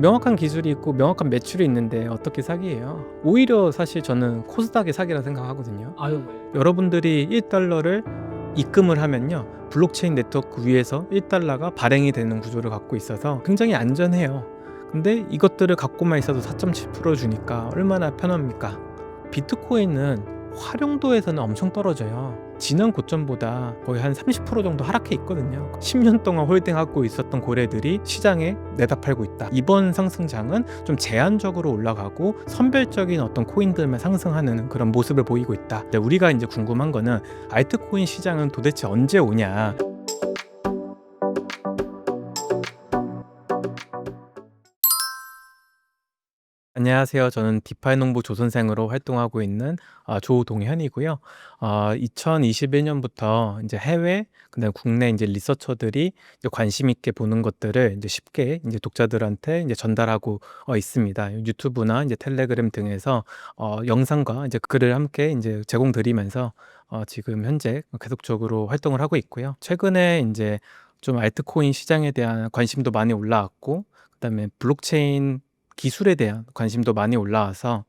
명확한 기술이 있고 명확한 매출이 있는데 어떻게 사기예요? 오히려 사실 저는 코스닥의 사기라 생각하거든요. 아유. 여러분들이 1달러를 입금을 하면요, 블록체인 네트워크 위에서 1달러가 발행이 되는 구조를 갖고 있어서 굉장히 안전해요. 근데 이것들을 갖고만 있어도 4.7% 주니까 얼마나 편합니까? 비트코인은 활용도에서는 엄청 떨어져요. 지난 고점보다 거의 한 30% 정도 하락해 있거든요. 10년 동안 홀딩하고 있었던 고래들이 시장에 내다 팔고 있다. 이번 상승장은 좀 제한적으로 올라가고 선별적인 어떤 코인들만 상승하는 그런 모습을 보이고 있다. 근데 우리가 이제 궁금한 거는 알트코인 시장은 도대체 언제 오냐? 안녕하세요. 저는 디파이 농부 조선생으로 활동하고 있는 조동현이고요. 2021년부터 이제 해외, 그다음 국내 이제 리서처들이 이제 관심 있게 보는 것들을 이제 쉽게 이제 독자들한테 이제 전달하고 있습니다. 유튜브나 이제 텔레그램 등에서 영상과 이제 글을 함께 이제 제공드리면서 지금 현재 계속적으로 활동을 하고 있고요. 최근에 이제 좀 알트코인 시장에 대한 관심도 많이 올라왔고, 그다음에 블록체인 기술에 대한 관심도 많이 올라와서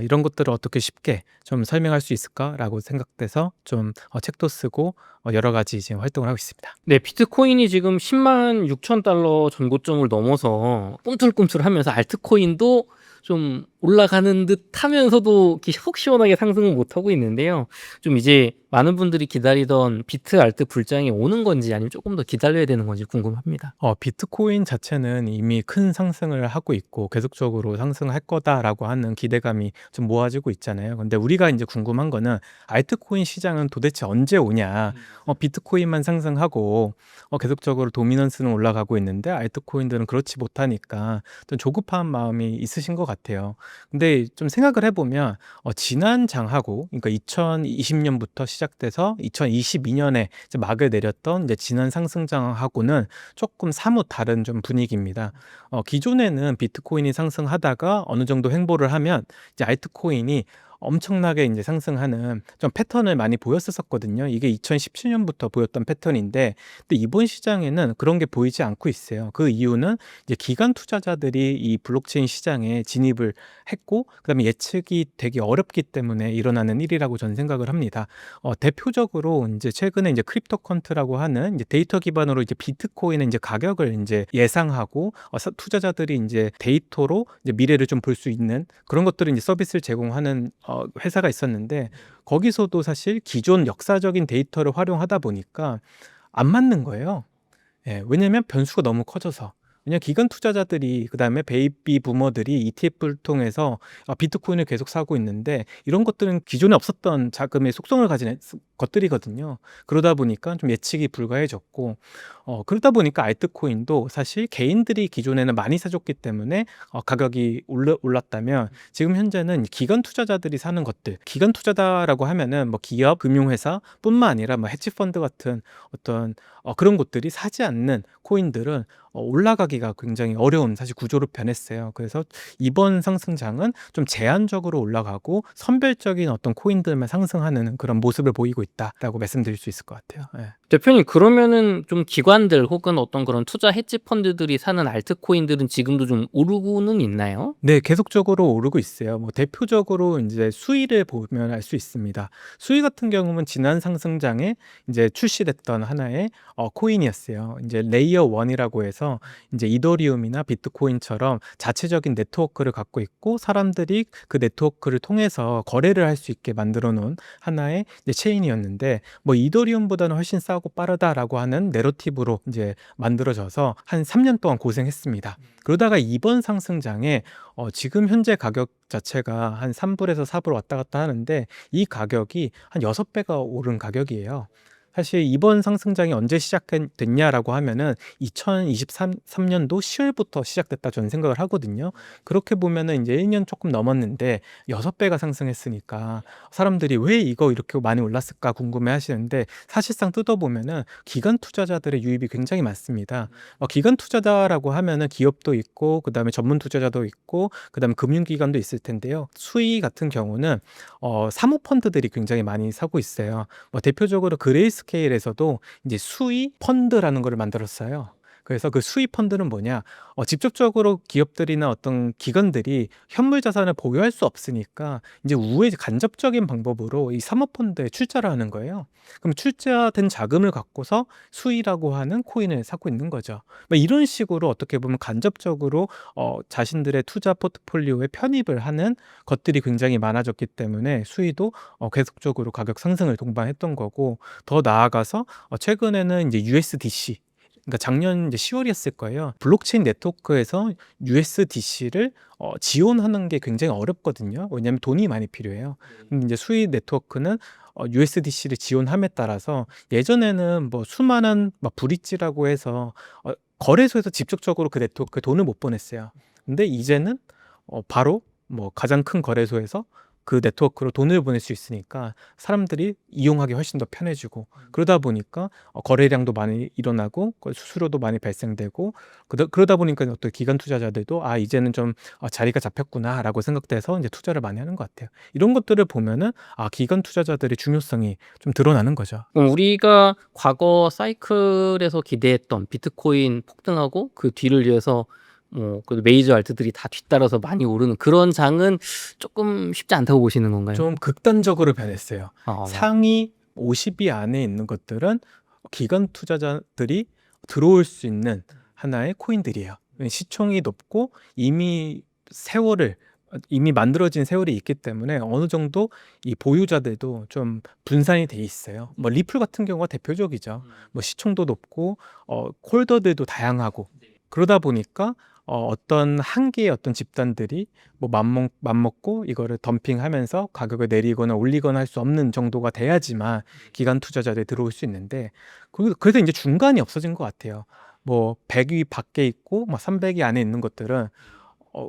이런 것들을 어떻게 쉽게 좀 설명할 수 있을까라고 생각돼서 좀 책도 쓰고 여러 가지 지금 활동을 하고 있습니다. 네, 비트코인이 지금 106,000달러 전고점을 넘어서 꿈틀꿈틀하면서 알트코인도 좀 올라가는 듯 하면서도 이렇게 속 시원하게 상승을 못 하고 있는데요. 좀 이제 많은 분들이 기다리던 비트 알트 불장이 오는 건지 아니면 조금 더 기다려야 되는 건지 궁금합니다. 비트코인 자체는 이미 큰 상승을 하고 있고 계속적으로 상승할 거다라고 하는 기대감이 좀 모아지고 있잖아요. 근데 우리가 이제 궁금한 거는 알트코인 시장은 도대체 언제 오냐? 비트코인만 상승하고 계속적으로 도미넌스는 올라가고 있는데 알트코인들은 그렇지 못하니까 좀 조급한 마음이 있으신 것 같아요. 근데 좀 생각을 해보면 지난 장하고, 그러니까 2020년부터 시작돼서 2022년에 막을 내렸던 이제 지난 상승장하고는 조금 사뭇 다른 좀 분위기입니다. 기존에는 비트코인이 상승하다가 어느 정도 횡보를 하면 이제 알트코인이 엄청나게 이제 상승하는 좀 패턴을 많이 보였었거든요. 이게 2017년부터 보였던 패턴인데, 근데 이번 시장에는 그런 게 보이지 않고 있어요. 그 이유는 이제 기관 투자자들이 이 블록체인 시장에 진입을 했고, 그다음에 예측이 되게 어렵기 때문에 일어나는 일이라고 저는 생각을 합니다. 대표적으로 이제 최근에 이제 크립토컨트라고 하는 이제 데이터 기반으로 이제 비트코인의 이제 가격을 이제 예상하고 투자자들이 이제 데이터로 이제 미래를 좀 볼 수 있는 그런 것들을 이제 서비스를 제공하는 회사가 있었는데, 거기서도 사실 기존 역사적인 데이터를 활용하다 보니까 안 맞는 거예요. 예, 왜냐면 변수가 너무 커져서. 왜냐면 기관 투자자들이, 그다음에 베이비 부머들이 ETF를 통해서 비트코인을 계속 사고 있는데, 이런 것들은 기존에 없었던 자금의 속성을 가진 것들이거든요. 그러다 보니까 좀 예측이 불가해졌고, 그러다 보니까 알트코인도 사실 개인들이 기존에는 많이 사줬기 때문에 가격이 올랐다면, 지금 현재는 기관 투자자들이 사는 것들, 기관 투자다라고 하면은 뭐 기업, 금융회사 뿐만 아니라 뭐 헤지펀드 같은 어떤 그런 곳들이 사지 않는 코인들은 올라가기가 굉장히 어려운 사실 구조로 변했어요. 그래서 이번 상승장은 좀 제한적으로 올라가고 선별적인 어떤 코인들만 상승하는 그런 모습을 보이고 있다라고 말씀드릴 수 있을 것 같아요. 예. 대표님, 그러면은 좀 기관들 혹은 어떤 그런 투자 헤지 펀드들이 사는 알트코인들은 지금도 좀 오르고는 있나요? 네, 계속적으로 오르고 있어요. 뭐 대표적으로 이제 수위를 보면 알 수 있습니다. 수위 같은 경우는 지난 상승장에 이제 출시됐던 하나의 코인이었어요. 이제 레이어 1이라고 해서 이제 이더리움이나 비트코인처럼 자체적인 네트워크를 갖고 있고, 사람들이 그 네트워크를 통해서 거래를 할 수 있게 만들어 놓은 하나의 이제 체인이었는데, 뭐 이더리움보다는 훨씬 싸고 빠르다라고 하는 내러티브로 이제 만들어져서 한 3년 동안 고생했습니다. 그러다가 이번 상승장에 지금 현재 가격 자체가 한 3불에서 4불 왔다 갔다 하는데, 이 가격이 한 6배가 오른 가격이에요. 사실 이번 상승장이 언제 시작됐냐라고 하면은 2023년도 10월부터 시작됐다 저는 생각을 하거든요. 그렇게 보면은 이제 1년 조금 넘었는데 6배가 상승했으니까 사람들이 왜 이거 이렇게 많이 올랐을까 궁금해 하시는데, 사실상 뜯어보면은 기관 투자자들의 유입이 굉장히 많습니다. 기관 투자자라고 하면은 기업도 있고, 그다음에 전문 투자자도 있고, 그다음에 금융기관도 있을 텐데요. 수의 같은 경우는 사모펀드들이 굉장히 많이 사고 있어요. 대표적으로 그레이스케일에서도 이제 수의 펀드라는 거를 만들었어요. 그래서 그 수입 펀드는 뭐냐? 직접적으로 기업들이나 어떤 기관들이 현물 자산을 보유할 수 없으니까 이제 우회 간접적인 방법으로 이 사모펀드에 출자를 하는 거예요. 그럼 출자된 자금을 갖고서 수익이라고 하는 코인을 사고 있는 거죠. 뭐 이런 식으로 어떻게 보면 간접적으로 자신들의 투자 포트폴리오에 편입을 하는 것들이 굉장히 많아졌기 때문에 수익도 계속적으로 가격 상승을 동반했던 거고, 더 나아가서 최근에는 이제 USDC, 그러니까 작년 이제 10월이었을 거예요. 블록체인 네트워크에서 USDC를 지원하는 게 굉장히 어렵거든요. 왜냐하면 돈이 많이 필요해요. 근데 이제 수익 네트워크는 USDC를 지원함에 따라서 예전에는 뭐 수많은 막 브릿지라고 해서 거래소에서 직접적으로 그 네트워크에 돈을 못 보냈어요. 근데 이제는 바로 뭐 가장 큰 거래소에서 그 네트워크로 돈을 보낼 수 있으니까 사람들이 이용하기 훨씬 더 편해지고, 그러다 보니까 거래량도 많이 일어나고 수수료도 많이 발생되고, 그러다 보니까 어떤 기관 투자자들도 이제는 좀 자리가 잡혔구나라고 생각돼서 이제 투자를 많이 하는 것 같아요. 이런 것들을 보면은 기관 투자자들의 중요성이 좀 드러나는 거죠. 그럼 우리가 과거 사이클에서 기대했던 비트코인 폭등하고 그 뒤를 이어서 뭐 그래도 메이저 알트들이 다 뒤따라서 많이 오르는 그런 장은 조금 쉽지 않다고 보시는 건가요? 좀 극단적으로 변했어요. 아, 상위 50위 안에 있는 것들은 기관 투자자들이 들어올 수 있는 하나의 코인들이에요. 시총이 높고 이미 만들어진 세월이 있기 때문에 어느 정도 이 보유자들도 좀 분산이 돼 있어요. 뭐 리플 같은 경우가 대표적이죠. 뭐 시총도 높고 홀더들도 다양하고, 그러다 보니까 어떤 한 개의 어떤 집단들이 뭐 맘먹고 이거를 덤핑하면서 가격을 내리거나 올리거나 할 수 없는 정도가 돼야지만 기관 투자자들이 들어올 수 있는데, 그래서 이제 중간이 없어진 것 같아요. 뭐 100위 밖에 있고 막 300위 안에 있는 것들은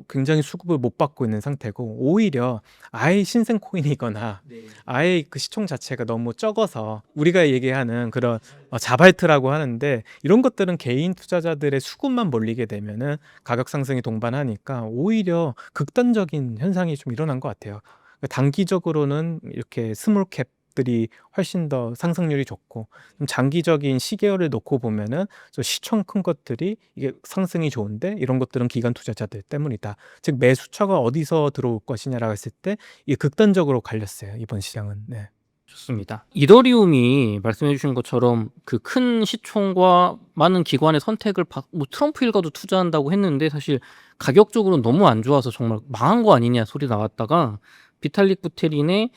굉장히 수급을 못 받고 있는 상태고, 오히려 아예 신생 코인이거나 아예 그 시총 자체가 너무 적어서 우리가 얘기하는 그런 자발트라고 하는데, 이런 것들은 개인 투자자들의 수급만 몰리게 되면은 가격 상승이 동반하니까 오히려 극단적인 현상이 좀 일어난 것 같아요. 단기적으로는 이렇게 스몰캡들이 훨씬 더 상승률이 좋고, 좀 장기적인 시계열을 놓고 보면은 저 시총 큰 것들이 이게 상승이 좋은데, 이런 것들은 기관 투자자들 때문이다. 즉 매수처가 어디서 들어올 것이냐라고 했을 때 이게 극단적으로 갈렸어요, 이번 시장은. 네. 좋습니다. 이더리움이 말씀해 주신 것처럼 그 큰 시총과 많은 기관의 선택을 뭐 트럼프 일가도 투자한다고 했는데 사실 가격적으로는 너무 안 좋아서 정말 망한 거 아니냐 소리 나왔다가 비탈릭 부테린의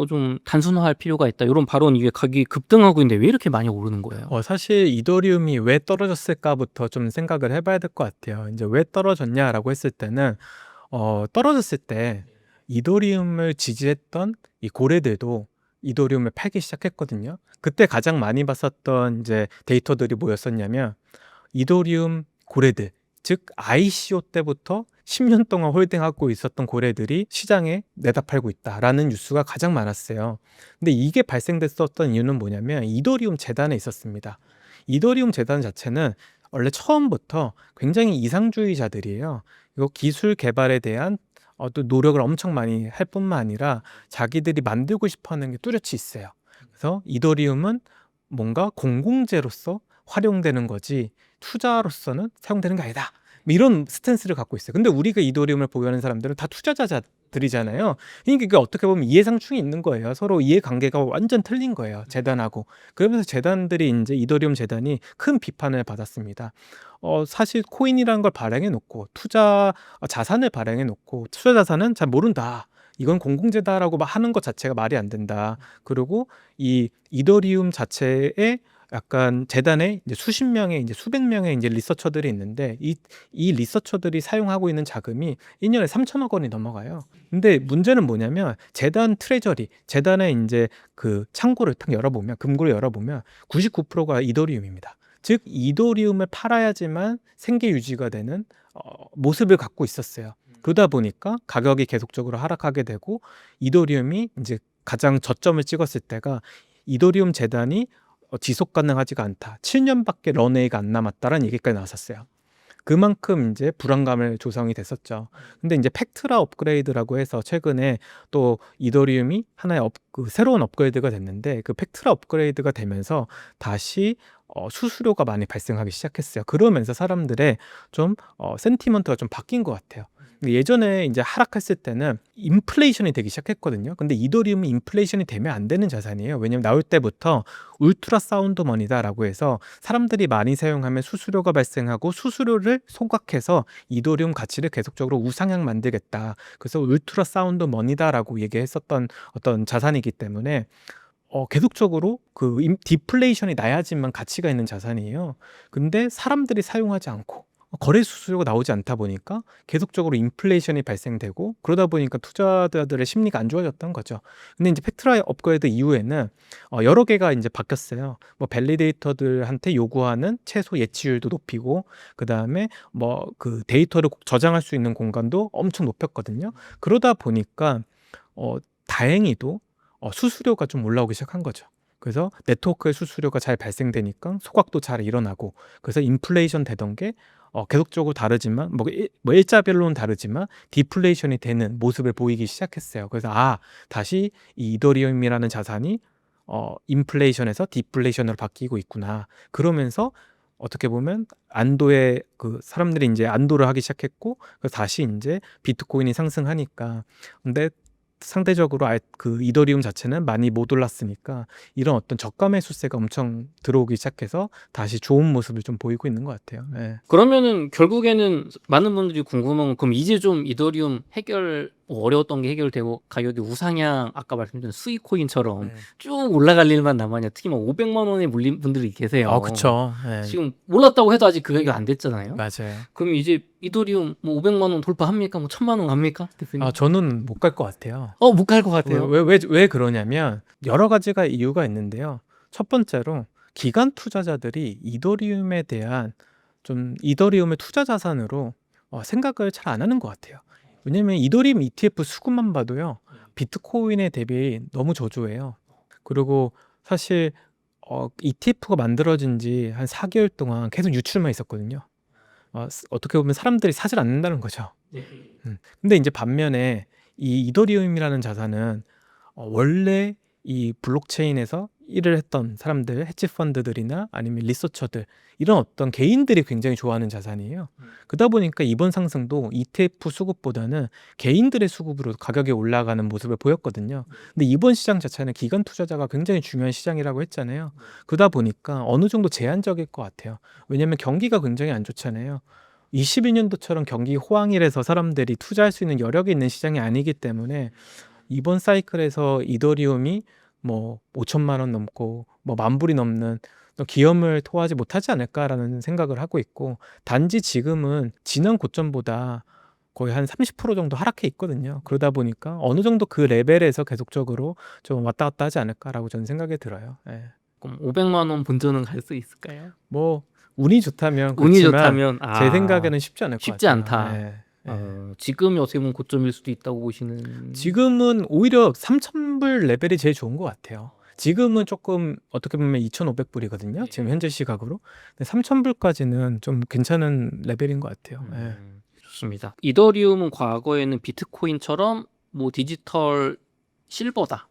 좀 단순화할 필요가 있다 이런 발언 이후에 가격이 급등하고 있는데 왜 이렇게 많이 오르는 거예요? 사실 이더리움이 왜 떨어졌을까부터 좀 생각을 해봐야 될 것 같아요. 이제 왜 떨어졌냐라고 했을 때는 떨어졌을 때 이더리움을 지지했던 이 고래들도 이더리움을 팔기 시작했거든요. 그때 가장 많이 봤었던 이제 데이터들이 뭐였었냐면, 이더리움 고래들, 즉 ICO 때부터 10년 동안 홀딩하고 있었던 고래들이 시장에 내다 팔고 있다라는 뉴스가 가장 많았어요. 근데 이게 발생됐었던 이유는 뭐냐면 이더리움 재단에 있었습니다. 이더리움 재단 자체는 원래 처음부터 굉장히 이상주의자들이에요. 이거 기술 개발에 대한 또 노력을 엄청 많이 할 뿐만 아니라 자기들이 만들고 싶어하는 게 뚜렷이 있어요. 그래서 이더리움은 뭔가 공공재로서 활용되는 거지 투자로서는 사용되는 게 아니다, 뭐 이런 스탠스를 갖고 있어요. 근데 우리가 이더리움을 보유하는 사람들은 다 투자자들이잖아요. 그러니까 이게 어떻게 보면 이해상충이 있는 거예요. 서로 이해관계가 완전 틀린 거예요, 재단하고. 그러면서 재단들이 이제 이더리움 재단이 큰 비판을 받았습니다. 사실 코인이라는 걸 발행해 놓고 투자 자산을 발행해 놓고 투자 자산은 잘 모른다, 이건 공공재다라고 하는 것 자체가 말이 안 된다. 그리고 이 이더리움 자체에 약간 재단에 이제 수십 명의 이제 수백 명의 이제 리서처들이 있는데, 이 리서처들이 사용하고 있는 자금이 1년에 3천억 원이 넘어가요. 근데 문제는 뭐냐면 재단 트레저리, 재단의 이제 그 창고를 딱 열어보면, 금고를 열어보면 99%가 이더리움입니다. 즉 이더리움을 팔아야지만 생계 유지가 되는 모습을 갖고 있었어요. 그러다 보니까 가격이 계속적으로 하락하게 되고, 이더리움이 이제 가장 저점을 찍었을 때가 이더리움 재단이 지속 가능하지가 않다, 7년밖에 런웨이가 안 남았다라는 얘기까지 나왔었어요. 그만큼 이제 불안감을 조성이 됐었죠. 근데 이제 팩트라 업그레이드라고 해서 최근에 또 이더리움이 하나의 그 새로운 업그레이드가 됐는데 그 팩트라 업그레이드가 되면서 다시 수수료가 많이 발생하기 시작했어요. 그러면서 사람들의 좀 센티먼트가 좀 바뀐 것 같아요. 근데 예전에 이제 하락했을 때는 인플레이션이 되기 시작했거든요. 근데 이더리움이 인플레이션이 되면 안 되는 자산이에요. 왜냐면 나올 때부터 울트라 사운드 머니다라고 해서 사람들이 많이 사용하면 수수료가 발생하고 수수료를 소각해서 이더리움 가치를 계속적으로 우상향 만들겠다. 그래서 울트라 사운드 머니다라고 얘기했었던 어떤 자산이기 때문에 계속적으로 그 디플레이션이 나야지만 가치가 있는 자산이에요. 근데 사람들이 사용하지 않고 거래 수수료가 나오지 않다 보니까 계속적으로 인플레이션이 발생되고 그러다 보니까 투자자들의 심리가 안 좋아졌던 거죠. 근데 이제 팩트라이 업그레이드 이후에는 여러 개가 이제 바뀌었어요. 뭐 밸리데이터들한테 요구하는 최소 예치율도 높이고 그다음에 뭐 그 데이터를 저장할 수 있는 공간도 엄청 높였거든요. 그러다 보니까 다행히도 수수료가 좀 올라오기 시작한 거죠. 그래서 네트워크의 수수료가 잘 발생되니까 소각도 잘 일어나고 그래서 인플레이션 되던 게 계속적으로 다르지만 뭐 일자별로는 다르지만 디플레이션이 되는 모습을 보이기 시작했어요. 그래서 다시 이 이더리움이라는 자산이 인플레이션에서 디플레이션으로 바뀌고 있구나. 그러면서 어떻게 보면 안도의 그 사람들이 이제 안도를 하기 시작했고 그래서 다시 이제 비트코인이 상승하니까 근데 상대적으로 그 이더리움 자체는 많이 못 올랐으니까 이런 어떤 저가 매수세가 엄청 들어오기 시작해서 다시 좋은 모습을 좀 보이고 있는 것 같아요. 네. 그러면은 결국에는 많은 분들이 궁금한 건 그럼 이제 좀 이더리움 어려웠던 게 해결되고 가격이 우상향 아까 말씀드린 수익코인처럼 쭉 올라갈 일만 남았냐. 특히 막 500만 원에 물린 분들이 계세요. 그쵸. 네. 지금 올랐다고 해도 아직 그 가격 안 됐잖아요. 맞아요. 그럼 이제 이더리움 뭐 500만 원 돌파합니까? 뭐 1000만 원 갑니까? 대표님? 저는 못 갈 것 같아요. 못 갈 것 같아요. 왜 그러냐면 여러 가지가 이유가 있는데요. 첫 번째로 기관 투자자들이 이더리움에 대한 좀 이더리움의 투자 자산으로 생각을 잘 안 하는 것 같아요. 왜냐면 이더리움 ETF 수급만 봐도요. 비트코인에 대비 너무 저조해요. 그리고 사실 ETF가 만들어진 지 한 4개월 동안 계속 유출만 있었거든요. 어떻게 보면 사람들이 사질 않는다는 거죠. 근데 이제 반면에 이 이더리움이라는 자산은 원래 이 블록체인에서 일을 했던 사람들, 헤지 펀드들이나 아니면 리서처들 이런 어떤 개인들이 굉장히 좋아하는 자산이에요. 그러다 보니까 이번 상승도 ETF 수급보다는 개인들의 수급으로 가격이 올라가는 모습을 보였거든요. 근데 이번 시장 자체는 기관 투자자가 굉장히 중요한 시장이라고 했잖아요. 그러다 보니까 어느 정도 제한적일 것 같아요. 왜냐하면 경기가 굉장히 안 좋잖아요. 22년도처럼 경기 호황이라서 사람들이 투자할 수 있는 여력이 있는 시장이 아니기 때문에 이번 사이클에서 이더리움이 뭐 5천만 원 넘고 뭐 10,000불이 넘는 기염을 토하지 못하지 않을까라는 생각을 하고 있고 단지 지금은 지난 고점보다 거의 한 30% 정도 하락해 있거든요. 그러다 보니까 어느 정도 그 레벨에서 계속적으로 좀 왔다 갔다 하지 않을까라고 저는 생각이 들어요. 예. 그럼 500만 원 본전은 갈 수 있을까요? 뭐 운이 좋다면 운이 그렇지만 좋다면 제 생각에는 쉽지 않을 것 쉽지 같아요. 않다. 예. 지금이 어떻게 보면 고점일 수도 있다고 보시는. 지금은 오히려 3,000불 레벨이 제일 좋은 것 같아요. 지금은 조금 어떻게 보면 2,500불이거든요. 지금 현재 시각으로. 근데 3,000불까지는 좀 괜찮은 레벨인 것 같아요. 예. 좋습니다. 이더리움은 과거에는 비트코인처럼 뭐 디지털 실버다.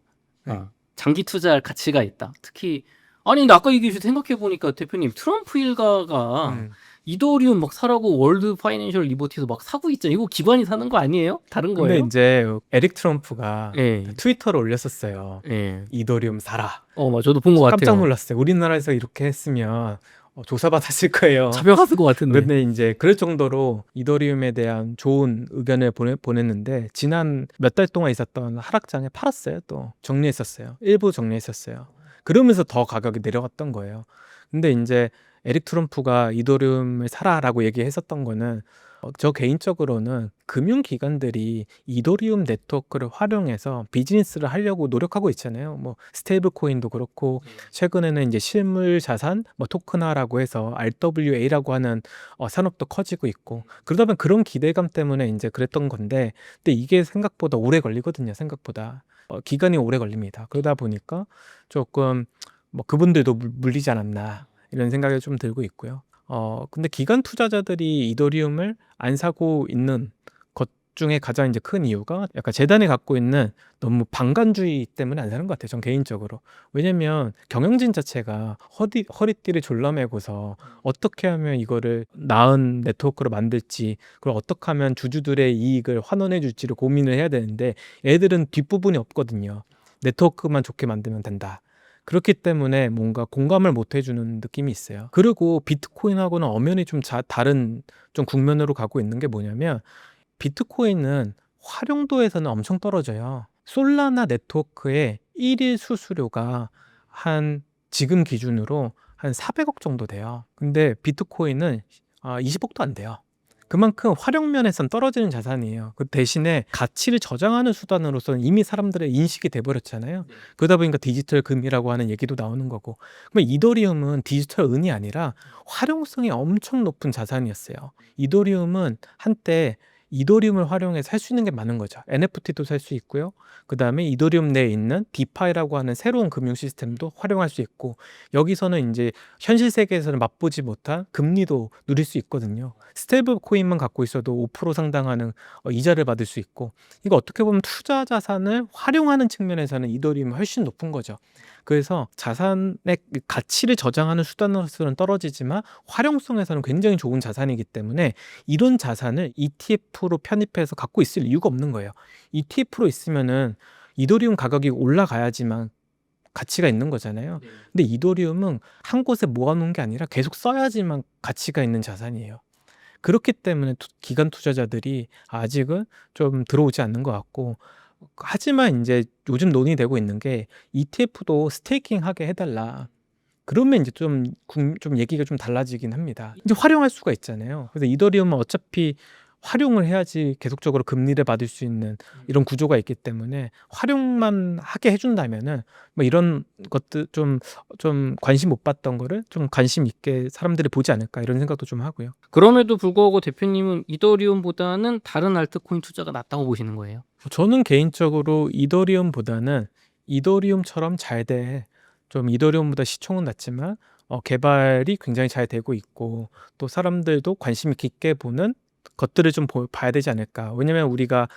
장기 투자할 가치가 있다. 특히 근데 아까 얘기해 주신 생각해 보니까 대표님 트럼프 일가가 이더리움 막 사라고 월드 파이낸셜 리버티에서 막 사고 있잖아요. 이거 기관이 사는 거 아니에요? 다른 근데 거예요? 이제 에릭 트럼프가 예. 트위터를 올렸었어요. 예. 이더리움 사라. 저도 본 것 같아요. 깜짝 놀랐어요. 우리나라에서 이렇게 했으면 조사받았을 거예요. 잡혀갔을 것 같은데. 근데 이제 그럴 정도로 이더리움에 대한 좋은 의견을 보냈는데 지난 몇 달 동안 있었던 하락장에 팔았어요. 또 정리했었어요. 일부 정리했었어요. 그러면서 더 가격이 내려갔던 거예요. 근데 이제 에릭 트럼프가 이더리움을 사라라고 얘기했었던 거는 저 개인적으로는 금융기관들이 이더리움 네트워크를 활용해서 비즈니스를 하려고 노력하고 있잖아요. 뭐 스테이블 코인도 그렇고 최근에는 이제 실물 자산 뭐 토큰화라고 해서 RWA라고 하는 산업도 커지고 있고 그러다 보면 그런 기대감 때문에 이제 그랬던 건데 근데 이게 생각보다 오래 걸리거든요. 생각보다 기간이 오래 걸립니다. 그러다 보니까 조금 뭐 그분들도 물리지 않았나 이런 생각이 좀 들고 있고요. 근데 기관 투자자들이 이더리움을 안 사고 있는 것 중에 가장 이제 큰 이유가 약간 재단이 갖고 있는 너무 방관주의 때문에 안 사는 것 같아요. 전 개인적으로. 왜냐면 경영진 자체가 허리띠를 졸라매고서 어떻게 하면 이거를 나은 네트워크로 만들지, 그리고 어떻게 하면 주주들의 이익을 환원해 줄지를 고민을 해야 되는데 애들은 뒷부분이 없거든요. 네트워크만 좋게 만들면 된다. 그렇기 때문에 뭔가 공감을 못 해주는 느낌이 있어요. 그리고 비트코인하고는 엄연히 좀 다른 좀 국면으로 가고 있는 게 뭐냐면 비트코인은 활용도에서는 엄청 떨어져요. 솔라나 네트워크의 1일 수수료가 한 지금 기준으로 한 400억 정도 돼요. 근데 비트코인은 20억도 안 돼요. 그만큼 활용면에선 떨어지는 자산이에요. 그 대신에 가치를 저장하는 수단으로서는 이미 사람들의 인식이 돼버렸잖아요. 그러다 보니까 디지털 금이라고 하는 얘기도 나오는 거고. 그러면 이더리움은 디지털 은이 아니라 활용성이 엄청 높은 자산이었어요. 이더리움은 한때 이더리움을 활용해서 할 수 있는 게 많은 거죠. NFT도 살 수 있고요. 그 다음에 이더리움 내에 있는 디파이라고 하는 새로운 금융 시스템도 활용할 수 있고, 여기서는 이제 현실 세계에서는 맛보지 못한 금리도 누릴 수 있거든요. 스테이블 코인만 갖고 있어도 5% 상당하는 이자를 받을 수 있고, 이거 어떻게 보면 투자 자산을 활용하는 측면에서는 이더리움이 훨씬 높은 거죠. 그래서 자산의 가치를 저장하는 수단으로서는 떨어지지만 활용성에서는 굉장히 좋은 자산이기 때문에 이런 자산을 ETF로 편입해서 갖고 있을 이유가 없는 거예요. ETF로 있으면은 이더리움 가격이 올라가야지만 가치가 있는 거잖아요. 근데 이더리움은 한 곳에 모아놓은 게 아니라 계속 써야지만 가치가 있는 자산이에요. 그렇기 때문에 기관 투자자들이 아직은 좀 들어오지 않는 것 같고, 하지만 이제 요즘 논의되고 있는 게 ETF도 스테이킹 하게 해달라. 그러면 이제 좀 얘기가 좀 달라지긴 합니다. 이제 활용할 수가 있잖아요. 그래서 이더리움은 어차피 활용을 해야지 계속적으로 금리를 받을 수 있는 이런 구조가 있기 때문에 활용만 하게 해준다면은 뭐 이런 것들 좀 관심 못 받던 거를 좀 관심 있게 사람들이 보지 않을까 이런 생각도 좀 하고요. 그럼에도 불구하고 대표님은 이더리움보다는 다른 알트코인 투자가 낫다고 보시는 거예요? 저는 개인적으로 이더리움보다는 이더리움처럼 잘 돼. 좀 이더리움보다 시총은 낮지만 개발이 굉장히 잘 되고 있고 또 사람들도 관심 깊게 보는 것들을 좀 봐야 되지 않을까. 왜냐면 우리가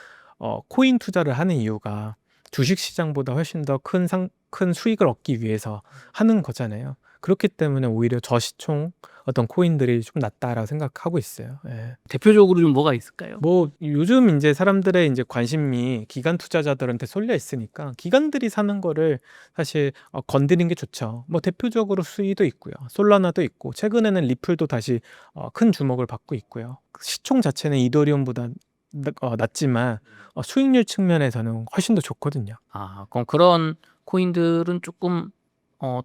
코인 투자를 하는 이유가 주식 시장보다 훨씬 더 큰 수익을 얻기 위해서 하는 거잖아요. 그렇기 때문에 오히려 저시총 어떤 코인들이 좀 낫다라고 생각하고 있어요. 예. 대표적으로 좀 뭐가 있을까요? 뭐 요즘 이제 사람들의 이제 관심이 기관 투자자들한테 쏠려 있으니까 기관들이 사는 거를 사실 건드리는 게 좋죠. 뭐 대표적으로 수이도 있고요. 솔라나도 있고 최근에는 리플도 다시 큰 주목을 받고 있고요. 시총 자체는 이더리움보다 낮지만 수익률 측면에서는 훨씬 더 좋거든요. 그럼 그런 코인들은 조금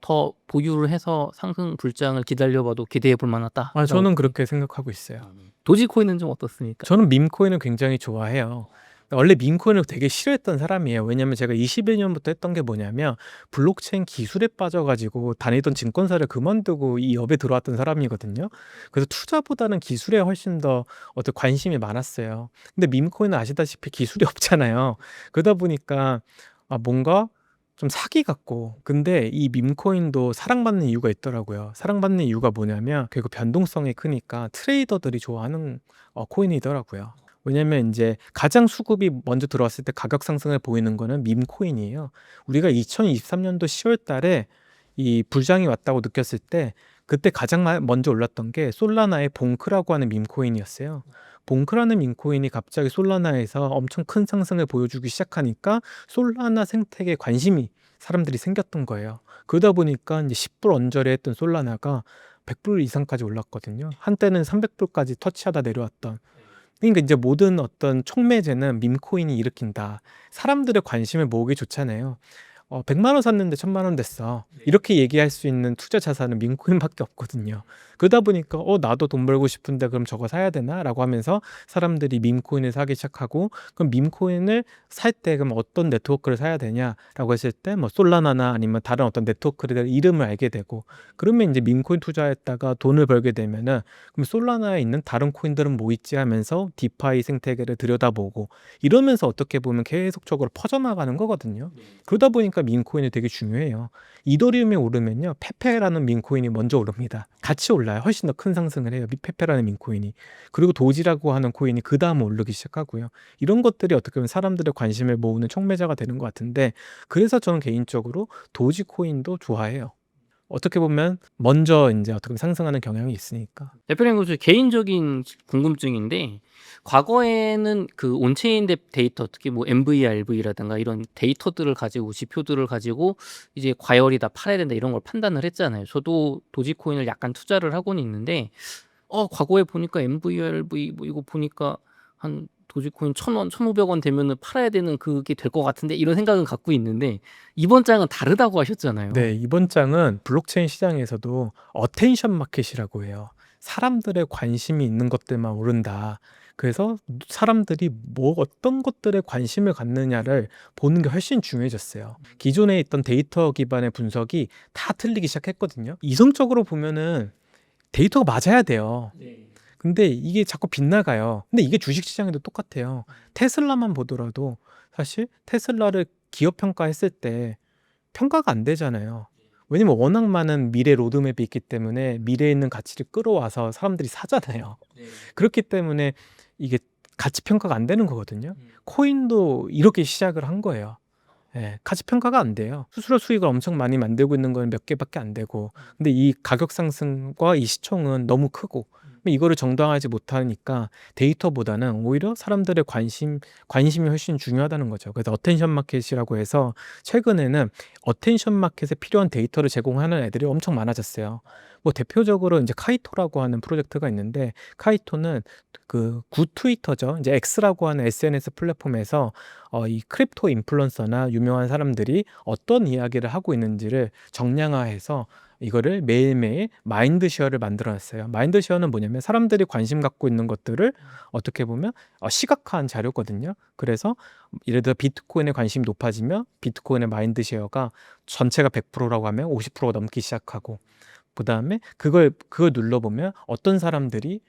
더 보유를 해서 상승 불장을 기다려봐도 기대해 볼 만하다. 저는 그렇게 생각하고 있어요. 도지코인은 좀 어떻습니까? 저는 밈코인을 굉장히 좋아해요. 원래 밈코인을 되게 싫어했던 사람이에요. 왜냐면 제가 21년부터 했던 게 뭐냐면 블록체인 기술에 빠져가지고 다니던 증권사를 그만두고 이 업에 들어왔던 사람이거든요. 그래서 투자보다는 기술에 훨씬 더 어떤 관심이 많았어요. 근데 밈코인은 아시다시피 기술이 없잖아요. 그러다 보니까 뭔가 좀 사기 같고, 근데 이 밈코인도 사랑받는 이유가 있더라고요. 사랑받는 이유가 뭐냐면 결국 변동성이 크니까 트레이더들이 좋아하는 코인이더라고요. 왜냐면 이제 가장 수급이 먼저 들어왔을 때 가격 상승을 보이는 거는 밈코인이에요. 우리가 2023년도 10월 달에 이 불장이 왔다고 느꼈을 때 그때 가장 먼저 올랐던 게 솔라나의 봉크라고 하는 밈코인이었어요. 봉크라는 밈코인이 갑자기 솔라나에서 엄청 큰 상승을 보여주기 시작하니까 솔라나 생태계에 관심이 사람들이 생겼던 거예요. 그러다 보니까 이제 10불 언저리 했던 솔라나가 100불 이상까지 올랐거든요. 한때는 300불까지 터치하다 내려왔던. 그러니까 이제 모든 어떤 촉매제는 밈코인이 일으킨다. 사람들의 관심을 모으기 좋잖아요. 100만 원 샀는데 1000만 원 됐어. 이렇게 얘기할 수 있는 투자 자산은 밈코인밖에 없거든요. 그러다 보니까 나도 돈 벌고 싶은데 그럼 저거 사야 되나? 라고 하면서 사람들이 밈코인을 사기 시작하고, 그럼 밈코인을 살 때 그럼 어떤 네트워크를 사야 되냐라고 했을 때 뭐 솔라나나 아니면 다른 어떤 네트워크들 이름을 알게 되고, 그러면 이제 밈코인 투자했다가 돈을 벌게 되면은 그럼 솔라나에 있는 다른 코인들은 뭐 있지 하면서 디파이 생태계를 들여다보고, 이러면서 어떻게 보면 계속적으로 퍼져나가는 거거든요. 그러다 보니까 시너지가 밈코인이 되게 중요해요. 이더리움이 오르면요, 페페라는 밈코인이 먼저 오릅니다. 같이 올라요. 훨씬 더 큰 상승을 해요. 페페라는 밈코인이. 그리고 도지라고 하는 코인이 그 다음 오르기 시작하고요. 이런 것들이 어떻게 보면 사람들의 관심을 모으는 촉매자가 되는 것 같은데, 그래서 저는 개인적으로 도지코인도 좋아해요. 어떻게 보면 먼저 이제 어떻게 보면 상승하는 경향이 있으니까. 대표님, 그 개인적인 궁금증인데, 과거에는 그 온체인 데이터, 특히 뭐 MVRV라든가 이런 데이터들을 가지고, 지표들을 가지고 이제 과열이다, 팔아야 된다 이런 걸 판단을 했잖아요. 저도 도지코인을 약간 투자를 하고는 있는데, 과거에 보니까 MVRV 뭐 이거 보니까 한 도지코인 1,000원, 1,500원 되면은 팔아야 되는 그게 될 것 같은데 이런 생각은 갖고 있는데, 이번 장은 다르다고 하셨잖아요. 네, 이번 장은 블록체인 시장에서도 어텐션 마켓이라고 해요. 사람들의 관심이 있는 것들만 오른다. 그래서 사람들이 뭐 어떤 것들에 관심을 갖느냐를 보는 게 훨씬 중요해졌어요. 기존에 있던 데이터 기반의 분석이 다 틀리기 시작했거든요. 이성적으로 보면은 데이터가 맞아야 돼요. 근데 이게 자꾸 빗나가요. 근데 이게 주식시장에도 똑같아요. 테슬라만 보더라도 사실 테슬라를 기업 평가했을 때 평가가 안 되잖아요. 왜냐면 워낙 많은 미래 로드맵이 있기 때문에 미래에 있는 가치를 끌어와서 사람들이 사잖아요. 그렇기 때문에 이게 가치 평가가 안 되는 거거든요. 코인도 이렇게 시작을 한 거예요. 예, 가치 평가가 안 돼요. 수수료 수익을 엄청 많이 만들고 있는 건 몇 개밖에 안 되고, 근데 이 가격 상승과 이 시총은 너무 크고, 이거를 정당화하지 못하니까 데이터보다는 오히려 사람들의 관심이 훨씬 중요하다는 거죠. 그래서 어텐션 마켓이라고 해서 최근에는 어텐션 마켓에 필요한 데이터를 제공하는 애들이 엄청 많아졌어요. 뭐 대표적으로 이제 카이토라고 하는 프로젝트가 있는데, 카이토는 그 굿트위터죠. 이제 X라고 하는 SNS 플랫폼에서 이 크립토 인플루언서나 유명한 사람들이 어떤 이야기를 하고 있는지를 정량화해서 이거를 매일매일 마인드쉐어를 만들어놨어요. 마인드쉐어는 뭐냐면 사람들이 관심 갖고 있는 것들을 어떻게 보면 시각화한 자료거든요. 그래서 예를 들어 비트코인에 관심이 높아지면 비트코인의 마인드쉐어가 전체가 100%라고 하면 50%가 넘기 시작하고, 그 다음에 그걸 눌러보면 어떤 사람들이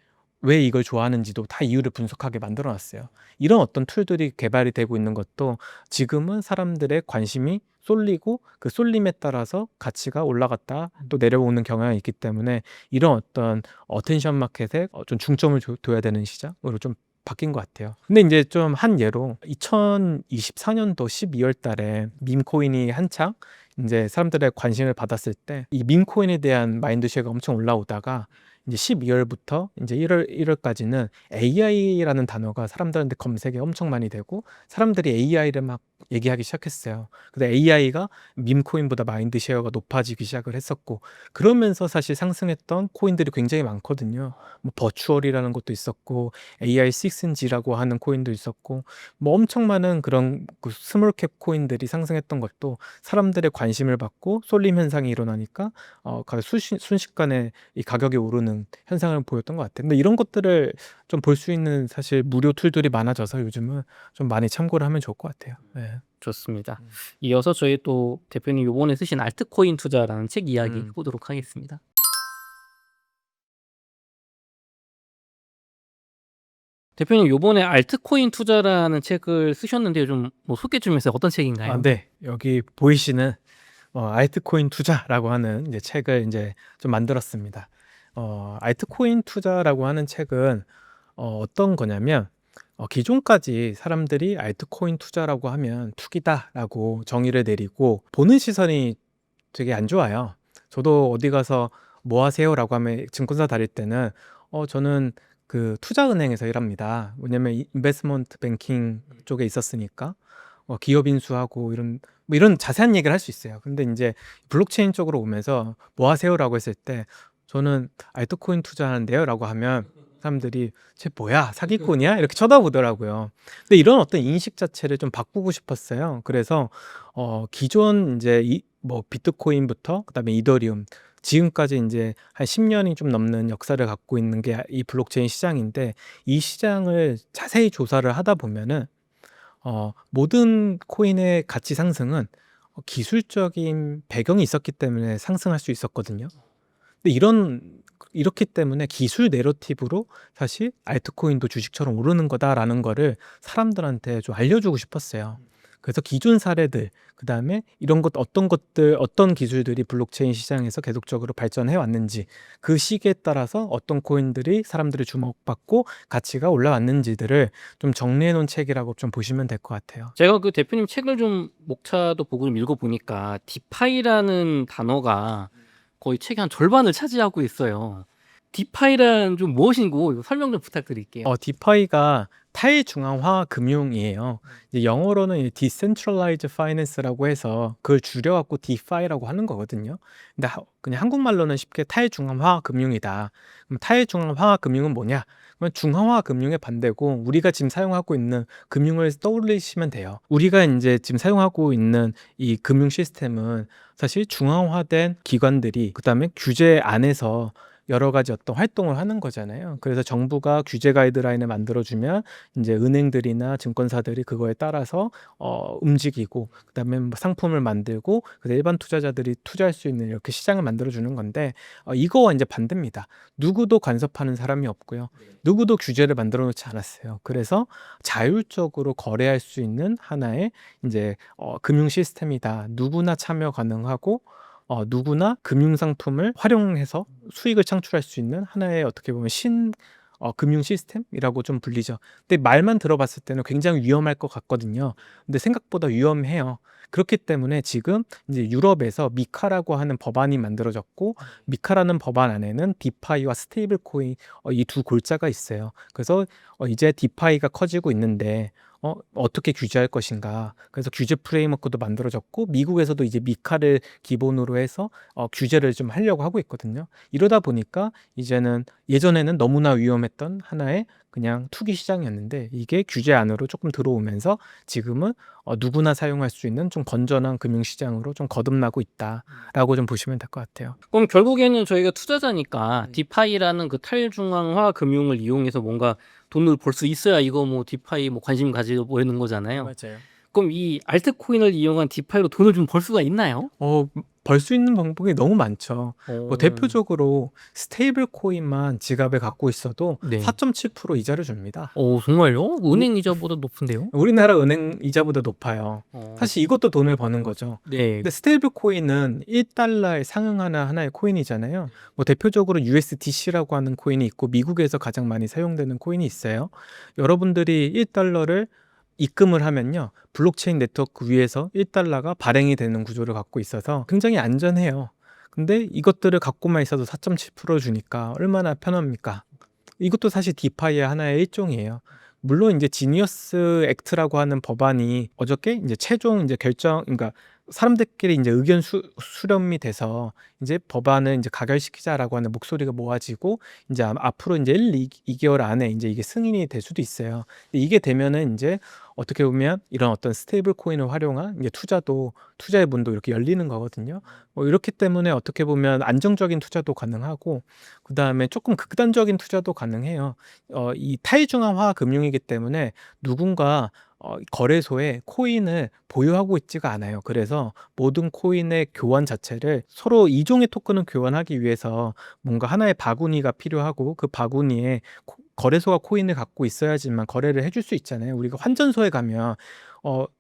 왜 이걸 좋아하는지도 다 이유를 분석하게 만들어놨어요. 이런 어떤 툴들이 개발이 되고 있는 것도 지금은 사람들의 관심이 쏠리고 그 쏠림에 따라서 가치가 올라갔다 또 내려오는 경향이 있기 때문에 이런 어떤 어텐션 마켓에 좀 중점을 둬야 되는 시장으로 좀 바뀐 것 같아요. 근데 이제 좀 한 예로 2024년도 12월 달에 밈코인이 한창 이제 사람들의 관심을 받았을 때 이 밈코인에 대한 마인드쉐어가 엄청 올라오다가 이제 12월부터 이제 1월까지는 AI라는 단어가 사람들한테 검색에 엄청 많이 되고 사람들이 AI를 막 얘기하기 시작했어요. 그래서 AI가 밈코인보다 마인드쉐어가 높아지기 시작을 했었고, 그러면서 사실 상승했던 코인들이 굉장히 많거든요. 뭐 버추얼이라는 것도 있었고 AI6G라고 하는 코인도 있었고, 뭐 엄청 많은 그런 그 스몰캡 코인들이 상승했던 것도 사람들의 관심을 받고 쏠림 현상이 일어나니까 순식간에 이 가격이 오르는 현상을 보였던 것 같아요. 근데 이런 것들을 좀 볼 수 있는 사실 무료 툴들이 많아져서 요즘은 좀 많이 참고를 하면 좋을 것 같아요. 네. 좋습니다. 이어서 저희 또 대표님 요번에 쓰신 알트코인 투자라는 책 이야기 해보도록 하겠습니다. 대표님 요번에 알트코인 투자라는 책을 쓰셨는데요. 좀 뭐 소개 좀 해주세요. 어떤 책인가요? 네. 여기 보이시는 알트코인 투자라고 하는 이제 책을 이제 좀 만들었습니다. 알트코인 투자라고 하는 책은 어떤 거냐면 기존까지 사람들이 알트코인 투자라고 하면 투기다라고 정의를 내리고 보는 시선이 되게 안 좋아요. 저도 어디 가서 뭐 하세요라고 하면 증권사 다닐 때는 저는 그 투자은행에서 일합니다. 왜냐면 인베스트먼트 뱅킹 쪽에 있었으니까 기업 인수하고 뭐 이런 자세한 얘기를 할 수 있어요. 근데 이제 블록체인 쪽으로 오면서 뭐 하세요라고 했을 때 저는 알트코인 투자하는데요라고 하면 사람들이 쟤 뭐야 사기꾼이야 이렇게 쳐다보더라고요. 근데 이런 어떤 인식 자체를 좀 바꾸고 싶었어요. 그래서 기존 이제 뭐 비트코인부터 그다음에 이더리움 지금까지 이제 한 10년이 좀 넘는 역사를 갖고 있는 게 이 블록체인 시장인데, 이 시장을 자세히 조사를 하다 보면은 모든 코인의 가치 상승은 기술적인 배경이 있었기 때문에 상승할 수 있었거든요. 근데 이렇기 때문에 기술 내러티브로 사실 알트코인도 주식처럼 오르는 거다라는 거를 사람들한테 좀 알려주고 싶었어요. 그래서 기존 사례들, 그다음에 이런 것 어떤 것들, 어떤 기술들이 블록체인 시장에서 계속적으로 발전해 왔는지, 그 시기에 따라서 어떤 코인들이 사람들이 주목받고 가치가 올라왔는지들을 좀 정리해 놓은 책이라고 좀 보시면 될 것 같아요. 제가 그 대표님 책을 좀 목차도 보고 좀 읽어보니까 디파이라는 단어가 거의 책의 한 절반을 차지하고 있어요. 디파이란 좀 무엇인고 이거 설명 좀 부탁드릴게요. 디파이가 탈중앙화 금융이에요. 이제 영어로는 이 Decentralized Finance라고 해서 그걸 줄여갖고 DeFi라고 하는 거거든요. 근데 그냥 한국말로는 쉽게 탈중앙화 금융이다. 그럼 탈중앙화 금융은 뭐냐? 그러면 중앙화 금융의 반대고, 우리가 지금 사용하고 있는 금융을 떠올리시면 돼요. 우리가 이제 지금 사용하고 있는 이 금융 시스템은 사실 중앙화된 기관들이 그다음에 규제 안에서 여러 가지 어떤 활동을 하는 거잖아요. 그래서 정부가 규제 가이드라인을 만들어주면 이제 은행들이나 증권사들이 그거에 따라서 움직이고, 그다음에 뭐 상품을 만들고, 그래서 일반 투자자들이 투자할 수 있는 이렇게 시장을 만들어주는 건데, 이거와 이제 반대입니다. 누구도 간섭하는 사람이 없고요. 누구도 규제를 만들어 놓지 않았어요. 그래서 자율적으로 거래할 수 있는 하나의 이제 금융 시스템이다. 누구나 참여 가능하고, 누구나 금융 상품을 활용해서 수익을 창출할 수 있는 하나의 어떻게 보면 금융 시스템이라고 좀 불리죠. 근데 말만 들어봤을 때는 굉장히 위험할 것 같거든요. 근데 생각보다 위험해요. 그렇기 때문에 지금 이제 유럽에서 미카라고 하는 법안이 만들어졌고, 미카라는 법안 안에는 디파이와 스테이블 코인 이 두 골자가 있어요. 그래서 이제 디파이가 커지고 있는데 어떻게 규제할 것인가. 그래서 규제 프레임워크도 만들어졌고, 미국에서도 이제 미카를 기본으로 해서 규제를 좀 하려고 하고 있거든요. 이러다 보니까 이제는 예전에는 너무나 위험했던 하나의 그냥 투기 시장이었는데, 이게 규제 안으로 조금 들어오면서 지금은 누구나 사용할 수 있는 좀 건전한 금융 시장으로 좀 거듭나고 있다라고 좀 보시면 될 것 같아요. 그럼 결국에는 저희가 투자자니까 디파이라는 그 탈중앙화 금융을 이용해서 뭔가 돈을 벌 수 있어야 이거 뭐 디파이 뭐 관심 가지고 보이는 거잖아요. 맞아요. 그럼 이 알트코인을 이용한 디파이로 돈을 좀 벌 수가 있나요? 벌 수 있는 방법이 너무 많죠. 어, 대표적으로 스테이블 코인만 지갑에 갖고 있어도 네. 4.7% 이자를 줍니다. 정말요? 은행 이자보다 높은데요? 우리나라 은행 이자보다 높아요. 어, 사실 이것도 돈을 버는 거죠. 네. 근데 스테이블 코인은 1달러에 상응하는 하나의 코인이잖아요. 대표적으로 USDC라고 하는 코인이 있고, 미국에서 가장 많이 사용되는 코인이 있어요. 여러분들이 1달러를 입금을 하면요, 블록체인 네트워크 위에서 1달러가 발행이 되는 구조를 갖고 있어서 굉장히 안전해요. 근데 이것들을 갖고만 있어도 4.7% 주니까 얼마나 편합니까? 이것도 사실 디파이의 하나의 일종이에요. 물론 이제 지니어스 액트라고 하는 법안이 어저께 이제 최종 이제 그러니까 사람들끼리 이제 의견 수렴이 돼서 이제 법안을 이제 가결시키자라고 하는 목소리가 모아지고, 이제 앞으로 이제 2개월 안에 이제 이게 승인이 될 수도 있어요. 이게 되면은 이제 어떻게 보면 이런 어떤 스테이블 코인을 활용한 이제 투자의 문도 이렇게 열리는 거거든요. 이렇기 때문에 어떻게 보면 안정적인 투자도 가능하고, 그다음에 조금 극단적인 투자도 가능해요. 이 탈중앙화 금융이기 때문에 누군가 거래소에 코인을 보유하고 있지가 않아요. 그래서 모든 코인의 교환 자체를 서로 이종의 토큰을 교환하기 위해서 뭔가 하나의 바구니가 필요하고, 그 바구니에 거래소가 코인을 갖고 있어야지만 거래를 해줄 수 있잖아요. 우리가 환전소에 가면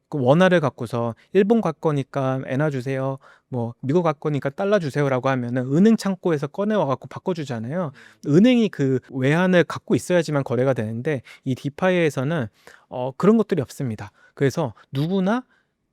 그 원화를 갖고서 일본 갈 거니까 엔화 주세요, 뭐 미국 갈 거니까 달러 주세요라고 하면은 은행 창고에서 꺼내와 갖고 바꿔주잖아요. 은행이 그 외환을 갖고 있어야지만 거래가 되는데, 이 디파이에서는 그런 것들이 없습니다. 그래서 누구나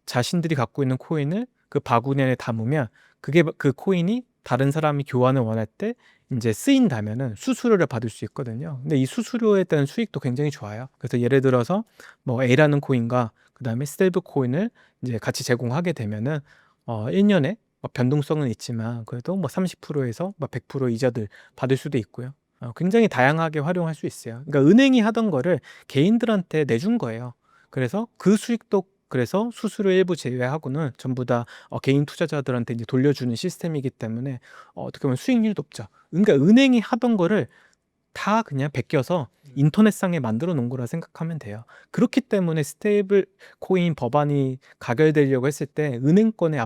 자신들이 갖고 있는 코인을 그 바구니 안에 담으면, 그게 그 코인이 다른 사람이 교환을 원할 때 이제 쓰인다면은 수수료를 받을 수 있거든요. 근데 이 수수료에 대한 수익도 굉장히 좋아요. 그래서 예를 들어서 뭐 A라는 코인과 그다음에 스테이블 코인을 이제 같이 제공하게 되면은 1년에 변동성은 있지만 그래도 뭐 30%에서 100% 이자들 받을 수도 있고요. 굉장히 다양하게 활용할 수 있어요. 그러니까 은행이 하던 거를 개인들한테 내준 거예요. 그래서 그 수익도, 그래서 수수료 일부 제외하고는 전부 다 개인 투자자들한테 이제 돌려주는 시스템이기 때문에 어떻게 보면 수익률이 높죠. 그러니까 은행이 하던 거를 다 그냥 베껴서 인터넷상에 만들어 놓은 거라 생각하면 돼요. 그렇기 때문에 스테이블 코인 법안이 가결되려고 했을 때 은행권의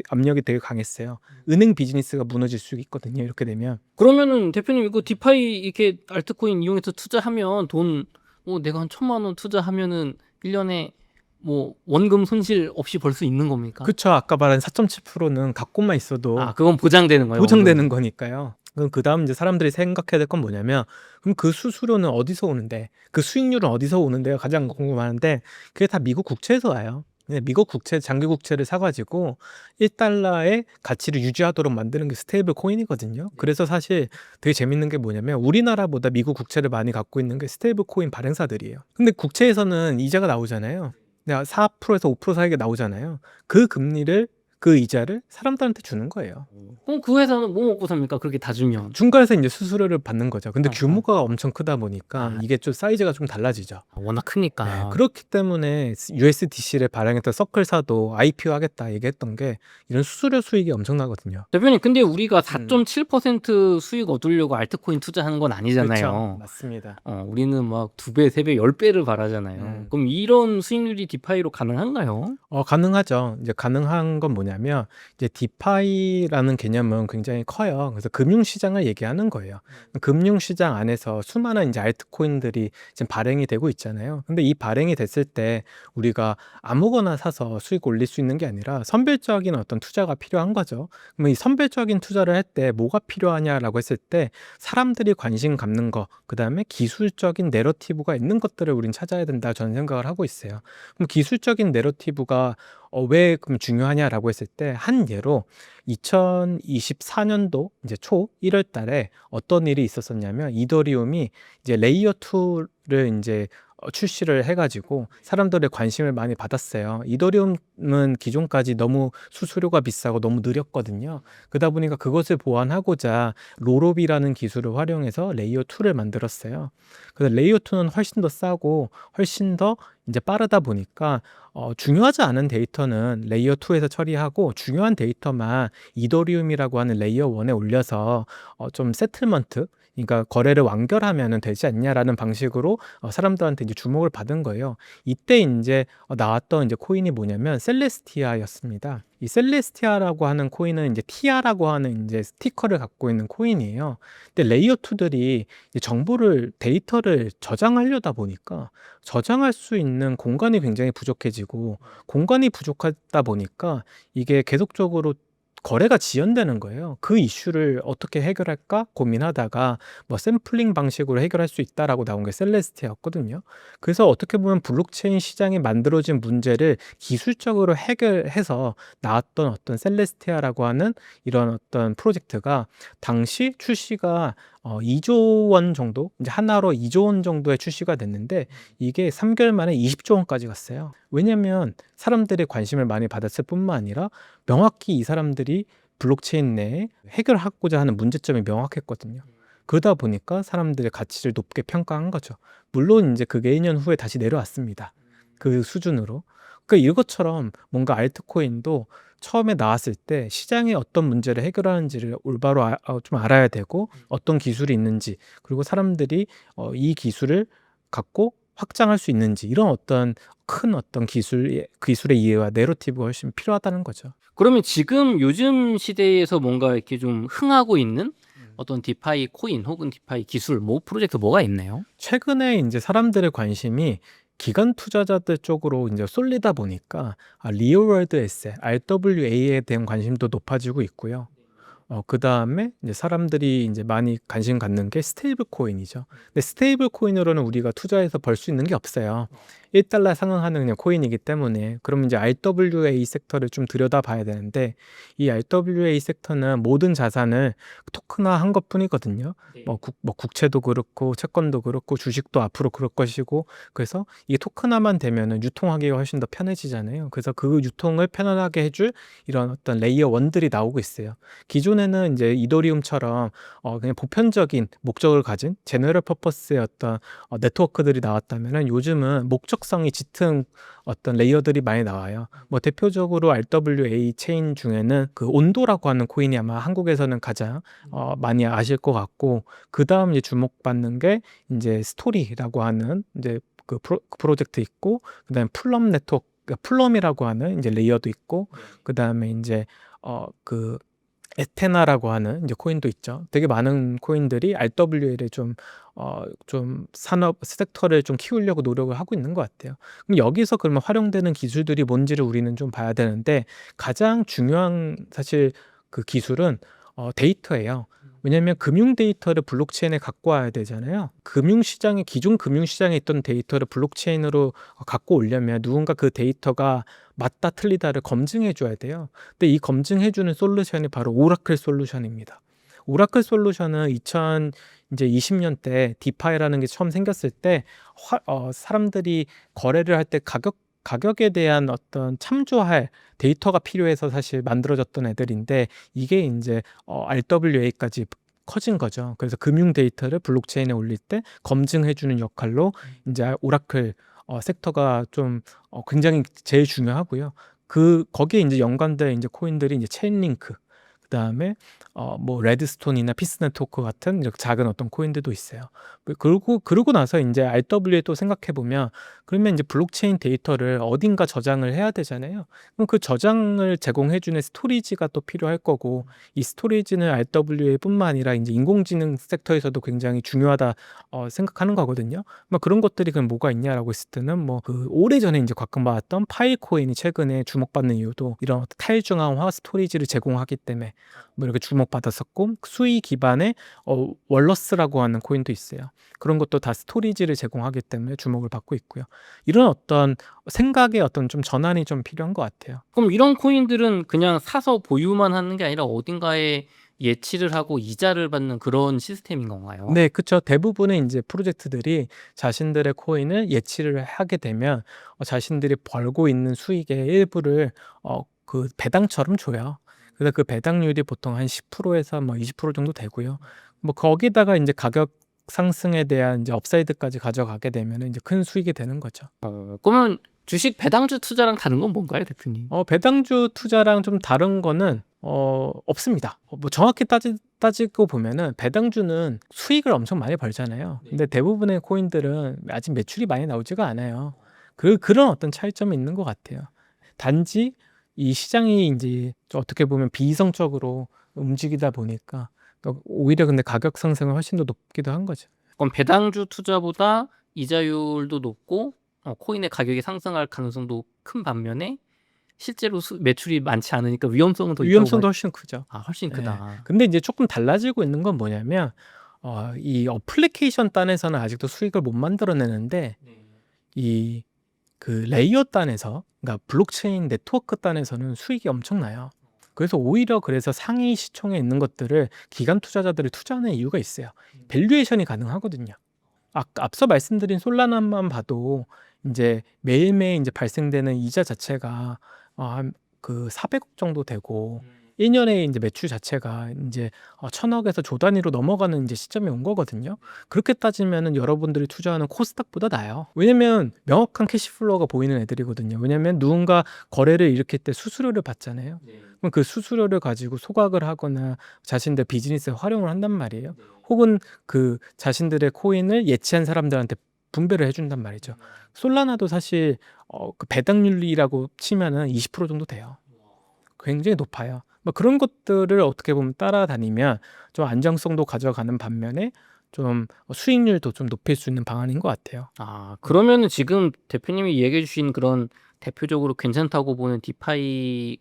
압력이 되게 강했어요. 은행 비즈니스가 무너질 수 있거든요. 이렇게 되면. 그러면은 대표님 이거 디파이 이렇게 알트코인 이용해서 투자하면 돈 내가 한 1,000만 원 투자하면은 1년에 뭐 원금 손실 없이 벌 수 있는 겁니까? 그쵸. 아까 말한 4.7%는 갖고만 있어도 그건 보장되는 거예요. 보장되는 원금. 거니까요. 그럼 그다음 이제 사람들이 생각해야 될 건 뭐냐면 그럼 그 수수료는 어디서 오는데 그 수익률은 어디서 오는데요? 가장 궁금한데 그게 다 미국 국채에서 와요. 그냥 미국 국채, 장기 국채를 사가지고 1달러의 가치를 유지하도록 만드는 게 스테이블 코인이거든요. 그래서 사실 되게 재밌는 게 뭐냐면 우리나라보다 미국 국채를 많이 갖고 있는 게 스테이블 코인 발행사들이에요. 근데 국채에서는 이자가 나오잖아요. 4%에서 5% 사이가 나오잖아요. 그 금리를 그 이자를 사람들한테 주는 거예요. 그럼 그 회사는 뭐 먹고 삽니까? 그렇게 다 주면. 중간에서 이제 수수료를 받는 거죠. 근데 어, 규모가 엄청 크다 보니까 아. 이게 좀 사이즈가 좀 달라지죠. 워낙 네, 크니까. 그렇기 때문에 USDC를 발행했던 서클사도 IPO 하겠다 얘기했던 게 이런 수수료 수익이 엄청나거든요. 대표님, 근데 우리가 4.7% 수익 얻으려고 알트코인 투자하는 건 아니잖아요. 그렇죠. 맞습니다. 우리는 막 2배, 3배, 10배를 바라잖아요. 그럼 이런 수익률이 디파이로 가능한가요? 가능하죠. 이제 가능한 건 뭐냐면 이제 디파이라는 개념은 굉장히 커요. 그래서 금융시장을 얘기하는 거예요. 금융시장 안에서 수많은 이제 알트코인들이 지금 발행이 되고 있잖아요. 근데 이 발행이 됐을 때 우리가 아무거나 사서 수익 올릴 수 있는 게 아니라 선별적인 어떤 투자가 필요한 거죠. 그러면 이 선별적인 투자를 할 때 뭐가 필요하냐라고 했을 때 사람들이 관심 갖는 거, 그다음에 기술적인 내러티브가 있는 것들을 우린 찾아야 된다 저는 생각을 하고 있어요. 그럼 기술적인 내러티브가 왜 그럼 중요하냐라고 했을 때 한 예로 2024년도 이제 초 1월 달에 어떤 일이 있었었냐면 이더리움이 이제 레이어 2를 이제 출시를 해가지고 사람들의 관심을 많이 받았어요. 이더리움은 기존까지 너무 수수료가 비싸고 너무 느렸거든요. 그러다 보니까 그것을 보완하고자 롤업이라는 기술을 활용해서 레이어 2를 만들었어요. 그래서 레이어 2는 훨씬 더 싸고 훨씬 더 이제 빠르다 보니까 중요하지 않은 데이터는 레이어 2에서 처리하고 중요한 데이터만 이더리움이라고 하는 레이어 1에 올려서 좀 세틀먼트, 그러니까 거래를 완결하면 되지 않냐라는 방식으로 사람들한테 이제 주목을 받은 거예요. 이때 이제 나왔던 이제 코인이 뭐냐면 셀레스티아였습니다. 이 셀레스티아라고 하는 코인은 이제 티아라고 하는 이제 스티커를 갖고 있는 코인이에요. 근데 레이어 2들이 이제 정보를 데이터를 저장하려다 보니까 저장할 수 있는 공간이 굉장히 부족해지고 공간이 부족하다 보니까 이게 계속적으로 거래가 지연되는 거예요. 그 이슈를 어떻게 해결할까 고민하다가 뭐 샘플링 방식으로 해결할 수 있다라고 나온 게 셀레스티아였거든요. 그래서 어떻게 보면 블록체인 시장이 만들어진 문제를 기술적으로 해결해서 나왔던 어떤 셀레스티아라고 하는 이런 어떤 프로젝트가 당시 출시가 2조 원 정도, 이제 하나로 2조 원 정도의 출시가 됐는데 이게 3개월 만에 20조 원까지 갔어요. 왜냐면 사람들의 관심을 많이 받았을 뿐만 아니라 명확히 이 사람들이 블록체인 내에 해결하고자 하는 문제점이 명확했거든요. 그러다 보니까 사람들의 가치를 높게 평가한 거죠. 물론 이제 그게 2년 후에 다시 내려왔습니다. 그 수준으로. 그러니까 이것처럼 뭔가 알트코인도 처음에 나왔을 때 시장에 어떤 문제를 해결하는지를 올바로 좀 알아야 되고 어떤 기술이 있는지 그리고 사람들이 이 기술을 갖고 확장할 수 있는지 이런 어떤 큰 어떤 기술의 이해와 내러티브가 훨씬 필요하다는 거죠. 그러면 지금 요즘 시대에서 뭔가 이렇게 좀 흥하고 있는 어떤 디파이 코인 혹은 디파이 기술 뭐 프로젝트 뭐가 있나요? 최근에 이제 사람들의 관심이 기관 투자자들 쪽으로 이제 쏠리다 보니까 리얼월드 에셋, RWA에 대한 관심도 높아지고 있고요. 그다음에 이제 사람들이 이제 많이 관심 갖는 게 스테이블 코인이죠. 근데 스테이블 코인으로는 우리가 투자해서 벌 수 있는 게 없어요. 1달러 상응하는 그냥 코인이기 때문에 그러면 이제 RWA 섹터를 좀 들여다봐야 되는데 이 RWA 섹터는 모든 자산을 토큰화한 것뿐이거든요. 뭐 국채도 그렇고 채권도 그렇고 주식도 앞으로 그럴 것이고 그래서 이게 토큰화만 되면은 유통하기가 훨씬 더 편해지잖아요. 그래서 그 유통을 편안하게 해줄 이런 어떤 레이어 1들이 나오고 있어요. 기존에는 이제 이더리움처럼 그냥 보편적인 목적을 가진 제너럴 퍼포스의 어떤 네트워크들이 나왔다면은 요즘은 목적성이 짙은 어떤 레이어들이 많이 나와요. 뭐 대표적으로 RWA 체인 중에는 그 온도라고 하는 코인이 아마 한국에서는 가장 많이 아실 것 같고 그다음 이제 주목받는 게 이제 스토리라고 하는 이제 그 프로젝트 있고 그다음에 플럼 네트워크 플럼이라고 하는 이제 레이어도 있고 그다음에 이제 그 에테나라고 하는 이제 코인도 있죠. 되게 많은 코인들이 RWL에 좀 산업 섹터를 좀 키우려고 노력을 하고 있는 것 같아요. 그럼 여기서 그러면 활용되는 기술들이 뭔지를 우리는 좀 봐야 되는데 가장 중요한 사실 그 기술은 데이터예요. 왜냐하면 금융 데이터를 블록체인에 갖고 와야 되잖아요. 기존 금융시장에 있던 데이터를 블록체인으로 갖고 오려면 누군가 그 데이터가 맞다 틀리다를 검증해 줘야 돼요. 근데 이 검증해 주는 솔루션이 바로 오라클 솔루션입니다. 오라클 솔루션은 2020년 때 디파이라는 게 처음 생겼을 때 사람들이 거래를 할 때 가격에 대한 어떤 참조할 데이터가 필요해서 사실 만들어졌던 애들인데 이게 이제 RWA까지 커진 거죠. 그래서 금융 데이터를 블록체인에 올릴 때 검증해주는 역할로 이제 오라클 섹터가 좀 굉장히 제일 중요하고요. 거기에 이제 연관된 이제 코인들이 이제 체인링크, 그다음에 뭐 레드스톤이나 피스 네트워크 같은 이렇게 작은 어떤 코인들도 있어요. 그러고 나서 이제 RWA 또 생각해 보면 그러면 이제 블록체인 데이터를 어딘가 저장을 해야 되잖아요. 그럼 그 저장을 제공해 주는 스토리지가 또 필요할 거고 이 스토리지는 RWA뿐만 아니라 이제 인공지능 섹터에서도 굉장히 중요하다 생각하는 거거든요. 뭐 그런 것들이 그럼 뭐가 있냐라고 했을 때는 뭐 그 오래전에 이제 가끔 봤던 파일코인이 최근에 주목받는 이유도 이런 탈중앙화 스토리지를 제공하기 때문에 뭐 이렇게 주목받았었고 수의 기반의 월러스라고 하는 코인도 있어요. 그런 것도 다 스토리지를 제공하기 때문에 주목을 받고 있고요. 이런 어떤 생각의 어떤 좀 전환이 좀 필요한 것 같아요. 그럼 이런 코인들은 그냥 사서 보유만 하는 게 아니라 어딘가에 예치를 하고 이자를 받는 그런 시스템인 건가요? 네, 그쵸. 대부분의 이제 프로젝트들이 자신들의 코인을 예치를 하게 되면 자신들이 벌고 있는 수익의 일부를 그 배당처럼 줘요. 그래서 그 배당률이 보통 한 10%에서 뭐 20% 정도 되고요. 뭐 거기다가 이제 가격 상승에 대한 이제 업사이드까지 가져가게 되면 이제 큰 수익이 되는 거죠. 그러면 주식 배당주 투자랑 다른 건 뭔가요, 대표님? 배당주 투자랑 좀 다른 거는 없습니다. 뭐 정확히 따지고 보면은 배당주는 수익을 엄청 많이 벌잖아요. 근데 대부분의 코인들은 아직 매출이 많이 나오지가 않아요. 그런 어떤 차이점이 있는 것 같아요. 단지 이 시장이 이제 어떻게 보면 비이성적으로 움직이다 보니까 오히려 근데 가격 상승은 훨씬 더 높기도 한 거죠. 그럼 배당주 투자보다 이자율도 높고 코인의 가격이 상승할 가능성도 큰 반면에 실제로 매출이 많지 않으니까 위험성은 더 있다고 위험성도 훨씬 크죠. 훨씬 네. 크다. 근데 이제 조금 달라지고 있는 건 뭐냐면 이 어플리케이션 단에서는 아직도 수익을 못 만들어내는데 이 그 레이어 단에서 그러니까 블록체인 네트워크 단에서는 수익이 엄청나요. 그래서 오히려 그래서 상위 시총에 있는 것들을 기관 투자자들이 투자하는 이유가 있어요. 밸류에이션이 가능하거든요. 앞서 말씀드린 솔라나만 봐도 이제 매일매일 이제 발생되는 이자 자체가 한 그 400억 정도 되고 1년에 이제 매출 자체가 이제 1,000억에서 조 단위로 넘어가는 이제 시점이 온 거거든요. 그렇게 따지면은 여러분들이 투자하는 코스닥보다 나아요. 왜냐면 명확한 캐시플로우가 보이는 애들이거든요. 왜냐면 누군가 거래를 일으킬 때 수수료를 받잖아요. 그럼 그 수수료를 가지고 소각을 하거나 자신들 비즈니스에 활용을 한단 말이에요. 혹은 그 자신들의 코인을 예치한 사람들한테 분배를 해준단 말이죠. 솔라나도 사실 그 배당률이라고 치면은 20% 정도 돼요. 굉장히 높아요. 뭐 그런 것들을 어떻게 보면 따라다니면 좀 안정성도 가져가는 반면에 좀 수익률도 좀 높일 수 있는 방안인 것 같아요. 그러면은 지금 대표님이 얘기해 주신 그런 대표적으로 괜찮다고 보는 디파이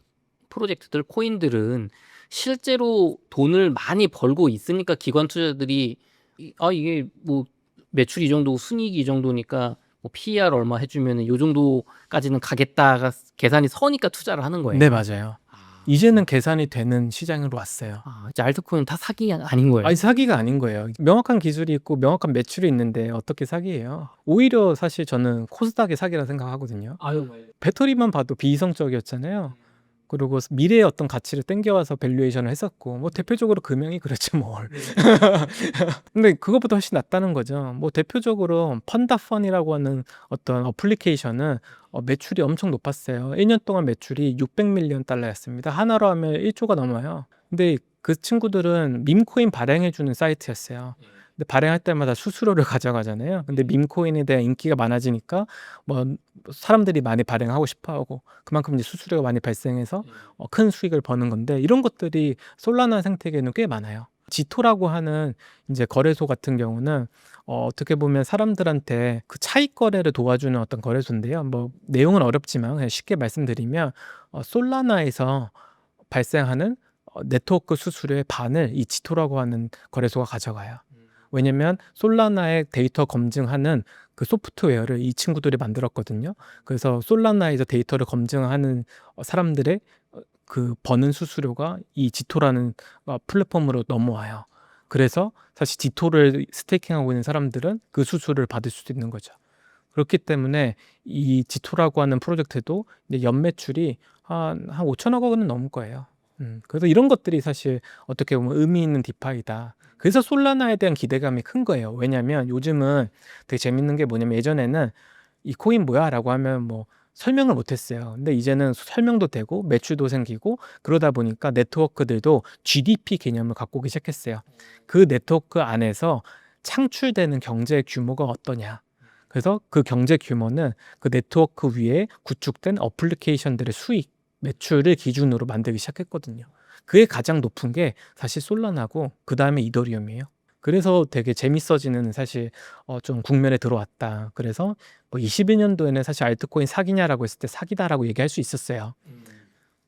프로젝트들, 코인들은 실제로 돈을 많이 벌고 있으니까 기관 투자자들이 이게 뭐 매출 이 정도, 순이익 이 정도니까 뭐 PER 얼마 해주면은 요 정도까지는 가겠다가 계산이 서니까 투자를 하는 거예요. 네, 맞아요. 이제는 계산이 되는 시장으로 왔어요. 이제 알트코인 다 사기 아닌 거예요. 아니, 사기가 아닌 거예요. 명확한 기술이 있고 명확한 매출이 있는데 어떻게 사기예요? 오히려 사실 저는 코스닥이 사기라 생각하거든요. 배터리만 봐도 비이성적이었잖아요. 그리고 미래의 어떤 가치를 땡겨와서 밸류에이션을 했었고 뭐 대표적으로 금형이 그렇죠 뭘. 근데 그것보다 훨씬 낫다는 거죠. 뭐 대표적으로 펀다펀이라고 하는 어떤 어플리케이션은 매출이 엄청 높았어요. 1년 동안 매출이 600밀리언 달러였습니다. 하나로 하면 1조가 넘어요. 근데 그 친구들은 밈코인 발행해주는 사이트였어요. 근데 발행할 때마다 수수료를 가져가잖아요. 근데 밈코인에 대한 인기가 많아지니까 뭐 사람들이 많이 발행하고 싶어하고 그만큼 이제 수수료가 많이 발생해서 큰 수익을 버는 건데 이런 것들이 솔라나 생태계는 꽤 많아요. 지토라고 하는 이제 거래소 같은 경우는 어떻게 보면 사람들한테 그 차익 거래를 도와주는 어떤 거래소인데요. 뭐 내용은 어렵지만 그냥 쉽게 말씀드리면 솔라나에서 발생하는 네트워크 수수료의 반을 이 지토라고 하는 거래소가 가져가요. 왜냐면 솔라나의 데이터 검증하는 그 소프트웨어를 이 친구들이 만들었거든요. 그래서 솔라나에서 데이터를 검증하는 사람들의 그 버는 수수료가 이 지토라는 플랫폼으로 넘어와요. 그래서 사실 지토를 스테이킹하고 있는 사람들은 그 수수료를 받을 수도 있는 거죠. 그렇기 때문에 이 지토라고 하는 프로젝트도 이제 연매출이 한 5천억 원은 넘을 거예요. 그래서 이런 것들이 사실 어떻게 보면 의미 있는 디파이다. 그래서 솔라나에 대한 기대감이 큰 거예요. 왜냐면 요즘은 되게 재밌는 게 뭐냐면 예전에는 이 코인 뭐야? 라고 하면 뭐 설명을 못 했어요. 근데 이제는 설명도 되고 매출도 생기고 그러다 보니까 네트워크들도 GDP 개념을 갖고 오기 시작했어요. 그 네트워크 안에서 창출되는 경제 규모가 어떠냐. 그래서 그 경제 규모는 그 네트워크 위에 구축된 어플리케이션들의 수익, 매출을 기준으로 만들기 시작했거든요. 그게 가장 높은 게 사실 솔라나고 그 다음에 이더리움이에요. 그래서 되게 재밌어지는 사실 좀 국면에 들어왔다. 그래서 뭐 21년도에는 사실 알트코인 사기냐라고 했을 때 사기다라고 얘기할 수 있었어요.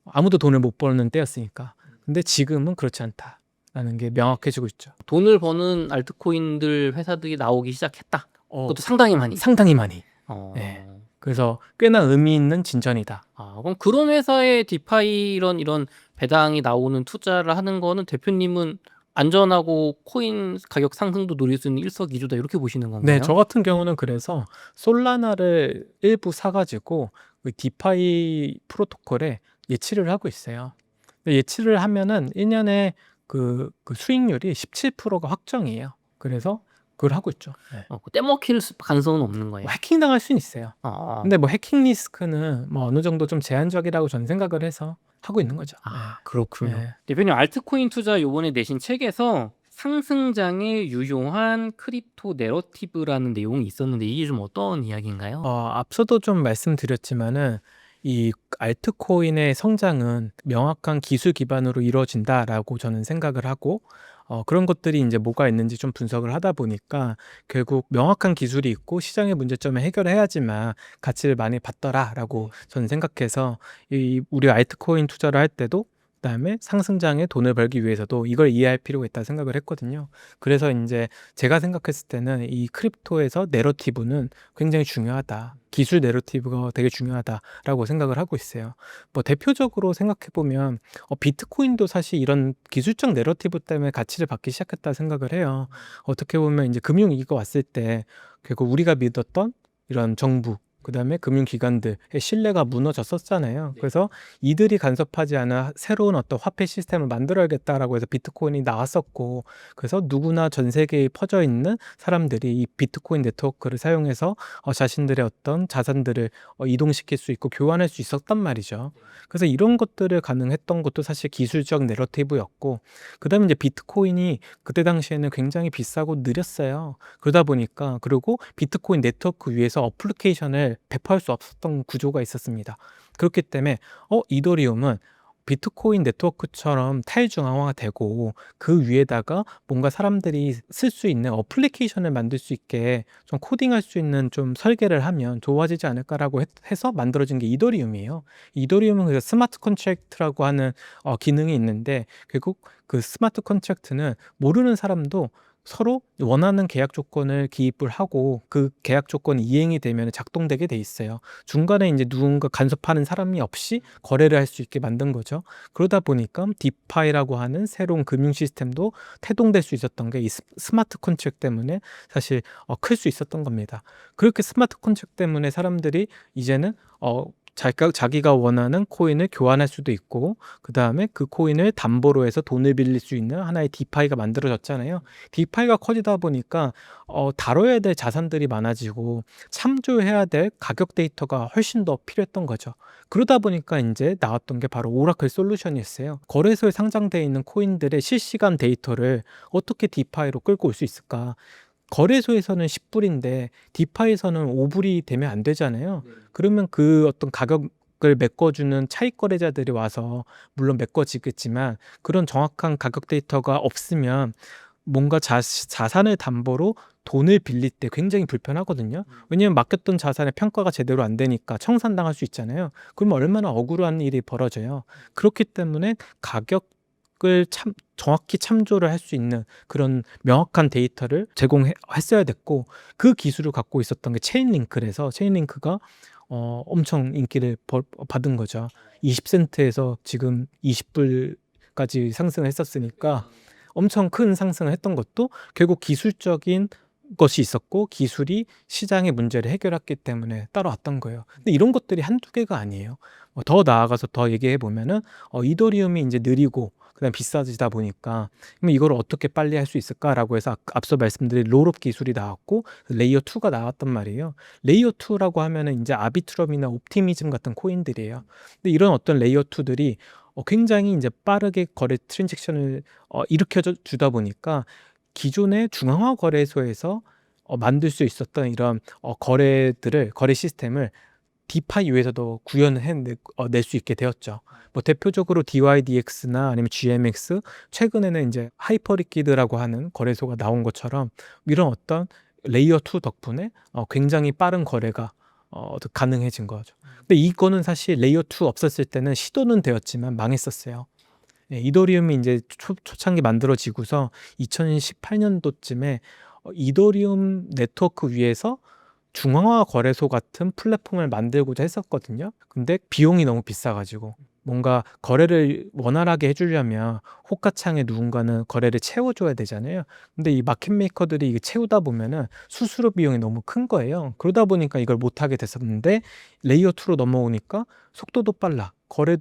아무도 돈을 못 버는 때였으니까. 근데 지금은 그렇지 않다라는 게 명확해지고 있죠. 돈을 버는 알트코인들 회사들이 나오기 시작했다. 어, 그것도 상당히 많이. 상당히 많이. 어. 네. 그래서 꽤나 의미 있는 진전이다. 그럼 그런 회사의 디파이 이런 배당이 나오는 투자를 하는 거는 대표님은 안전하고 코인 가격 상승도 노릴 수 있는 일석이조다 이렇게 보시는 건가요? 네, 저 같은 경우는 그래서 솔라나를 일부 사가지고 그 디파이 프로토콜에 예치를 하고 있어요. 근데 예치를 하면은 1년에 그 수익률이 17%가 확정이에요. 그래서 그걸 하고 있죠. 네. 그 떼먹힐 가능성은 없는 거예요. 뭐 해킹 당할 수는 있어요. 아, 근데 뭐 해킹 리스크는 뭐 어느 정도 좀 제한적이라고 저는 생각을 해서 하고 있는 거죠. 그렇군요. 네. 대표님 알트코인 투자 요번에 내신 책에서 상승장에 유용한 크립토 내러티브라는 내용이 있었는데 이게 좀 어떤 이야기인가요? 앞서도 좀 말씀드렸지만은 이 알트코인의 성장은 명확한 기술 기반으로 이루어진다라고 저는 생각을 하고 그런 것들이 이제 뭐가 있는지 좀 분석을 하다 보니까 결국 명확한 기술이 있고 시장의 문제점을 해결해야지만 가치를 많이 받더라라고 저는 생각해서 이 우리 알트코인 투자를 할 때도 그다음에 상승장에 돈을 벌기 위해서도 이걸 이해할 필요가 있다 생각을 했거든요. 그래서 이제 제가 생각했을 때는 이 크립토에서 내러티브는 굉장히 중요하다. 기술 내러티브가 되게 중요하다라고 생각을 하고 있어요. 뭐 대표적으로 생각해 보면 비트코인도 사실 이런 기술적 내러티브 때문에 가치를 받기 시작했다 생각을 해요. 어떻게 보면 이제 금융위기가 왔을 때 결국 우리가 믿었던 이런 정부 그다음에 금융기관들의 신뢰가 무너졌었잖아요. 그래서 이들이 간섭하지 않은 새로운 어떤 화폐 시스템을 만들어야겠다라고 해서 비트코인이 나왔었고, 그래서 누구나 전 세계에 퍼져 있는 사람들이 이 비트코인 네트워크를 사용해서 자신들의 어떤 자산들을 이동시킬 수 있고 교환할 수 있었단 말이죠. 그래서 이런 것들을 가능했던 것도 사실 기술적 내러티브였고, 그다음에 이제 비트코인이 그때 당시에는 굉장히 비싸고 느렸어요. 그러다 보니까 그리고 비트코인 네트워크 위에서 어플리케이션을 배포할 수 없었던 구조가 있었습니다. 그렇기 때문에 이더리움은 비트코인 네트워크처럼 탈중앙화되고 그 위에다가 뭔가 사람들이 쓸 수 있는 어플리케이션을 만들 수 있게 좀 코딩할 수 있는 좀 설계를 하면 좋아지지 않을까라고 해서 만들어진 게 이더리움이에요. 이더리움은 그래서 스마트 컨트랙트라고 하는 기능이 있는데 결국 그 스마트 컨트랙트는 모르는 사람도 서로 원하는 계약 조건을 기입을 하고 그 계약 조건이 이행이 되면 작동되게 돼 있어요. 중간에 이제 누군가 간섭하는 사람이 없이 거래를 할 수 있게 만든 거죠. 그러다 보니까 디파이라고 하는 새로운 금융 시스템도 태동될 수 있었던 게 이 스마트 컨트랙트 때문에 사실 클 수 있었던 겁니다. 그렇게 스마트 컨트랙트 때문에 사람들이 이제는 자기가 원하는 코인을 교환할 수도 있고 그다음에 그 코인을 담보로 해서 돈을 빌릴 수 있는 하나의 디파이가 만들어졌잖아요. 디파이가 커지다 보니까 다뤄야 될 자산들이 많아지고 참조해야 될 가격 데이터가 훨씬 더 필요했던 거죠. 그러다 보니까 인제 나왔던 게 바로 오라클 솔루션이었어요. 거래소에 상장되어 있는 코인들의 실시간 데이터를 어떻게 디파이로 끌고 올 수 있을까? 거래소에서는 10 불인데 디파이에서는 5 불이 되면 안 되잖아요. 그러면 그 어떤 가격을 메꿔주는 차익 거래자들이 와서 물론 메꿔지겠지만 그런 정확한 가격 데이터가 없으면 뭔가 자산을 담보로 돈을 빌릴 때 굉장히 불편하거든요. 왜냐면 맡겼던 자산의 평가가 제대로 안 되니까 청산당할 수 있잖아요. 그러면 얼마나 억울한 일이 벌어져요. 그렇기 때문에 가격을 정확히 참조를 할 수 있는 그런 명확한 데이터를 제공했어야 됐고 그 기술을 갖고 있었던 게 체인링크라서 체인링크가 엄청 인기를 받은 거죠. 20센트에서 지금 20불까지 상승했었으니까 엄청 큰 상승을 했던 것도 결국 기술적인 것이 있었고 기술이 시장의 문제를 해결했기 때문에 따라왔던 거예요. 근데 이런 것들이 한두 개가 아니에요. 더 나아가서 더 얘기해 보면은 이더리움이 이제 느리고 그다음에 비싸지다 보니까 그럼 이걸 어떻게 빨리 할 수 있을까라고 해서 앞서 말씀드린 롤업 기술이 나왔고 레이어 2가 나왔단 말이에요. 레이어 2라고 하면은 이제 아비트럼이나 옵티미즘 같은 코인들이에요. 근데 이런 어떤 레이어 2들이 굉장히 이제 빠르게 거래 트랜잭션을 일으켜 주다 보니까 기존의 중앙화 거래소에서 만들 수 있었던 이런 거래 시스템을 디파이 위에서도 낼 수 있게 되었죠. 뭐 대표적으로 DYDX나 아니면 GMX, 최근에는 이제 하이퍼리퀴드라고 하는 거래소가 나온 것처럼 이런 어떤 레이어 2 덕분에 굉장히 빠른 거래가 가능해진 거죠. 근데 이거는 사실 레이어 2 없었을 때는 시도는 되었지만 망했었어요. 예, 이더리움이 이제 초창기 만들어지고서 2018년도쯤에 이더리움 네트워크 위에서 중앙화 거래소 같은 플랫폼을 만들고자 했었거든요. 근데 비용이 너무 비싸가지고 뭔가 거래를 원활하게 해주려면 호가창에 누군가는 거래를 채워줘야 되잖아요. 근데 이 마켓 메이커들이 이게 채우다 보면은 수수료 비용이 너무 큰 거예요. 그러다 보니까 이걸 못하게 됐었는데 레이어 2로 넘어오니까 속도도 빨라. 거래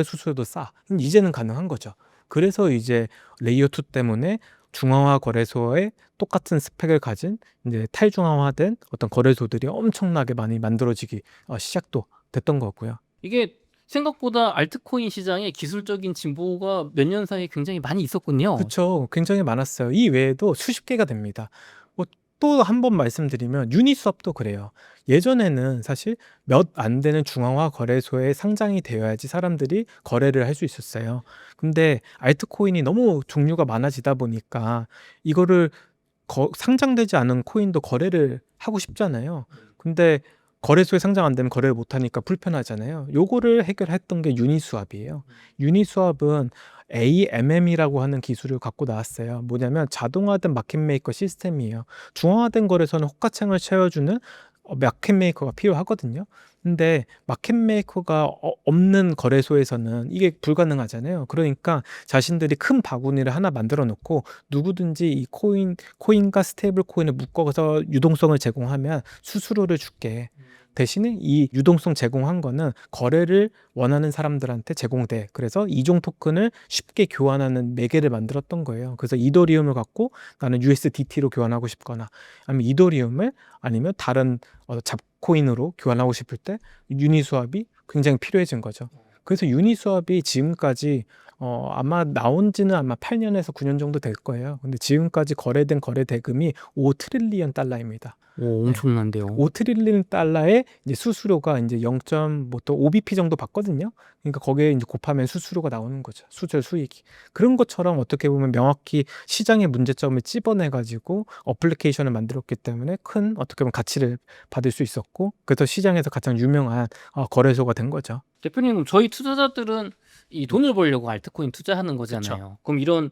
수수료도 싸. 이제는 가능한 거죠. 그래서 이제 레이어 2 때문에 중앙화 거래소에 똑같은 스펙을 가진 이제 탈중앙화된 어떤 거래소들이 엄청나게 많이 만들어지기 시작도 됐던 거고요. 이게 생각보다 알트코인 시장에 기술적인 진보가 몇 년 사이에 굉장히 많이 있었군요. 그쵸. 굉장히 많았어요. 이 외에도 수십 개가 됩니다. 뭐 또 한 번 말씀드리면 유니스왑도 그래요. 예전에는 사실 몇 안 되는 중앙화 거래소에 상장이 되어야지 사람들이 거래를 할 수 있었어요. 근데 알트코인이 너무 종류가 많아지다 보니까 이거를 상장되지 않은 코인도 거래를 하고 싶잖아요. 근데 거래소에 상장 안 되면 거래를 못 하니까 불편하잖아요. 요거를 해결했던 게 유니스왑이에요. 유니스왑은 AMM이라고 하는 기술을 갖고 나왔어요. 뭐냐면 자동화된 마켓 메이커 시스템이에요. 중앙화된 거래소는 호가창을 채워주는 마켓 메이커가 필요하거든요. 근데 마켓 메이커가 없는 거래소에서는 이게 불가능하잖아요. 그러니까 자신들이 큰 바구니를 하나 만들어 놓고 누구든지 이 코인과 스테이블 코인을 묶어서 유동성을 제공하면 수수료를 줄게. 대신에 이 유동성 제공한 거는 거래를 원하는 사람들한테 제공돼. 그래서 이종 토큰을 쉽게 교환하는 매개를 만들었던 거예요. 그래서 이더리움을 갖고 나는 USDT로 교환하고 싶거나 아니면 이더리움을 아니면 다른 잡코인으로 교환하고 싶을 때 유니스왑이 굉장히 필요해진 거죠. 그래서 유니스왑이 지금까지 아마 나온 지는 아마 8년에서 9년 정도 될 거예요. 근데 지금까지 거래된 거래 대금이 5 트릴리언 달러입니다. 오, 네. 엄청난데요. 5 트릴리언 달러의 이제 수수료가 이제 0.5BP 정도 받거든요. 그러니까 거기에 이제 곱하면 수수료가 나오는 거죠. 수익이. 그런 것처럼 어떻게 보면 명확히 시장의 문제점을 찝어내 가지고 어플리케이션을 만들었기 때문에 큰 어떻게 보면 가치를 받을 수 있었고 그래서 시장에서 가장 유명한 거래소가 된 거죠. 대표님, 저희 투자자들은 이 돈을 벌려고 알트코인 투자하는 거잖아요. 그럼 이런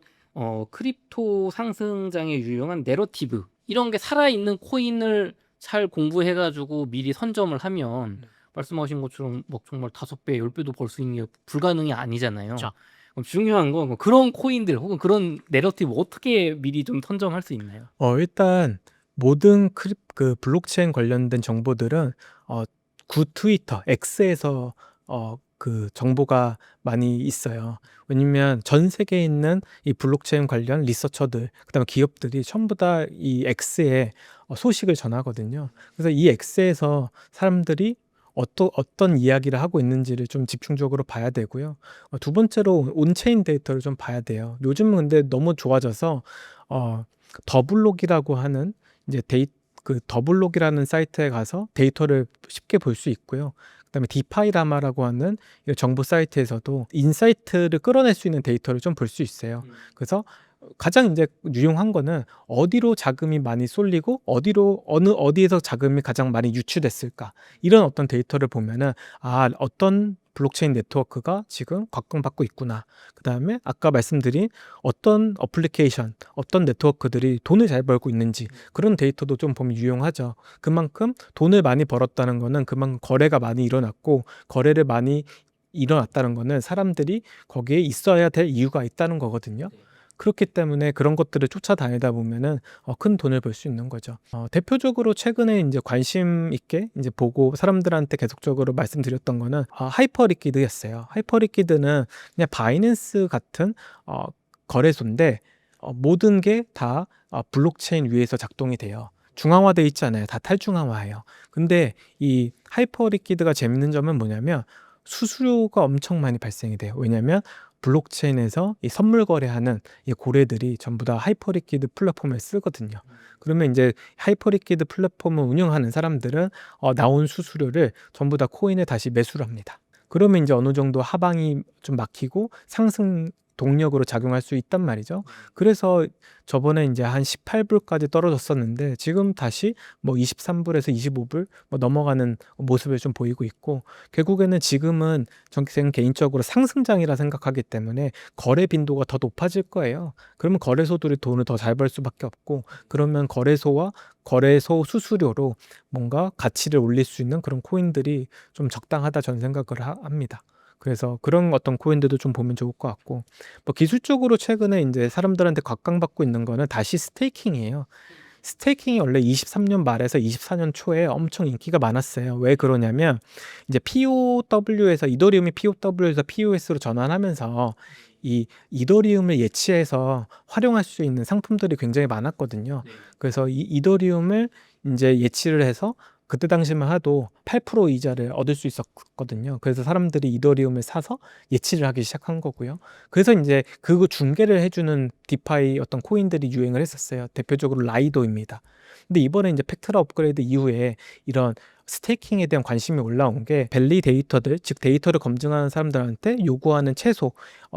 크립토 상승장에 유용한 내러티브 이런 게 살아있는 코인을 잘 공부해가지고 미리 선점을 하면 말씀하신 것처럼 뭐 정말 5배, 10배도 벌 수 있는 게 불가능이 아니잖아요. 그쵸. 그럼 중요한 건 그런 코인들 혹은 그런 내러티브 어떻게 미리 좀 선점할 수 있나요? 일단 모든 블록체인 관련된 정보들은 구 트위터 X에서 그 정보가 많이 있어요. 왜냐면 전 세계에 있는 이 블록체인 관련 리서처들, 그다음에 기업들이 전부 다 이 X에 소식을 전하거든요. 그래서 이 X에서 사람들이 어떤 이야기를 하고 있는지를 좀 집중적으로 봐야 되고요. 두 번째로 온체인 데이터를 좀 봐야 돼요. 요즘은 근데 너무 좋아져서 더블록이라고 하는 이제 그 더블록이라는 사이트에 가서 데이터를 쉽게 볼 수 있고요. 그다음에 디파이라마라고 하는 이 정부 사이트에서도 인사이트를 끌어낼 수 있는 데이터를 좀 볼 수 있어요. 그래서 가장 이제 유용한 거는 어디로 자금이 많이 쏠리고 어디에서 자금이 가장 많이 유출됐을까, 이런 어떤 데이터를 보면은 어떤 블록체인 네트워크가 지금 각광받고 있구나. 그다음에 아까 말씀드린 어떤 어플리케이션, 어떤 네트워크들이 돈을 잘 벌고 있는지, 그런 데이터도 좀 보면 유용하죠. 그만큼 돈을 많이 벌었다는 거는 그만큼 거래가 많이 일어났고, 거래를 많이 일어났다는 거는 사람들이 거기에 있어야 될 이유가 있다는 거거든요. 그렇기 때문에 그런 것들을 쫓아다니다 보면은 큰 돈을 벌 수 있는 거죠. 대표적으로 최근에 이제 관심 있게 이제 보고 사람들한테 계속적으로 말씀드렸던 거는 하이퍼리퀴드였어요. 하이퍼리퀴드는 그냥 바이낸스 같은 거래소인데, 모든 게 다 블록체인 위에서 작동이 돼요. 중앙화돼 있지 않아요. 다 탈중앙화예요. 근데 이 하이퍼리퀴드가 재밌는 점은 뭐냐면 수수료가 엄청 많이 발생이 돼요. 왜냐면 블록체인에서 이 선물 거래하는 이 고래들이 전부 다 하이퍼리퀴드 플랫폼을 쓰거든요. 그러면 이제 하이퍼리퀴드 플랫폼을 운영하는 사람들은 나온 수수료를 전부 다 코인에 다시 매수를 합니다. 그러면 이제 어느 정도 하방이 좀 막히고 상승 동력으로 작용할 수 있단 말이죠. 그래서 저번에 이제 한 18불까지 떨어졌었는데 지금 다시 뭐 23불에서 25불 뭐 넘어가는 모습을 좀 보이고 있고, 결국에는 지금은 저는 개인적으로 상승장이라 생각하기 때문에 거래 빈도가 더 높아질 거예요. 그러면 거래소들이 돈을 더 잘 벌 수밖에 없고, 그러면 거래소 수수료로 뭔가 가치를 올릴 수 있는 그런 코인들이 좀 적당하다, 저는 생각을 합니다. 그래서 그런 어떤 코인들도 좀 보면 좋을 것 같고, 뭐 기술적으로 최근에 이제 사람들한테 각광받고 있는 거는 다시 스테이킹이에요. 스테이킹이 원래 23년 말에서 24년 초에 엄청 인기가 많았어요. 왜 그러냐면 이제 POW에서 이더리움이 POW에서 POS로 전환하면서 이 이더리움을 예치해서 활용할 수 있는 상품들이 굉장히 많았거든요. 그래서 이 이더리움을 이제 예치를 해서 그때 당시만 해도 8% 이자를 얻을 수 있었거든요. 그래서 사람들이 이더리움을 사서 예치를 하기 시작한 거고요. 그래서 이제 그거 중개를 해주는 디파이 어떤 코인들이 유행을 했었어요. 대표적으로 라이도입니다. 근데 이번에 이제 팩트라 업그레이드 이후에 이런 스테이킹에 대한 관심이 올라온 게 밸리데이터들, 즉 데이터를 검증하는 사람들한테 요구하는 최소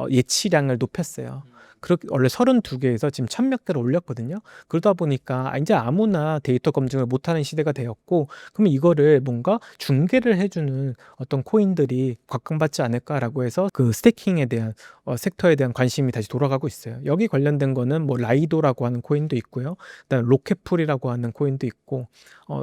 예치량을 높였어요. 그렇게 원래 32개에서 지금 1000몇 개를 올렸거든요. 그러다 보니까 이제 아무나 데이터 검증을 못하는 시대가 되었고, 그러면 이거를 뭔가 중개를 해주는 어떤 코인들이 각광받지 않을까라고 해서 그 스테이킹에 대한 섹터에 대한 관심이 다시 돌아가고 있어요. 여기 관련된 거는 뭐 라이도라고 하는 코인도 있고요. 그다음에 로켓풀이라고 하는 코인도 있고,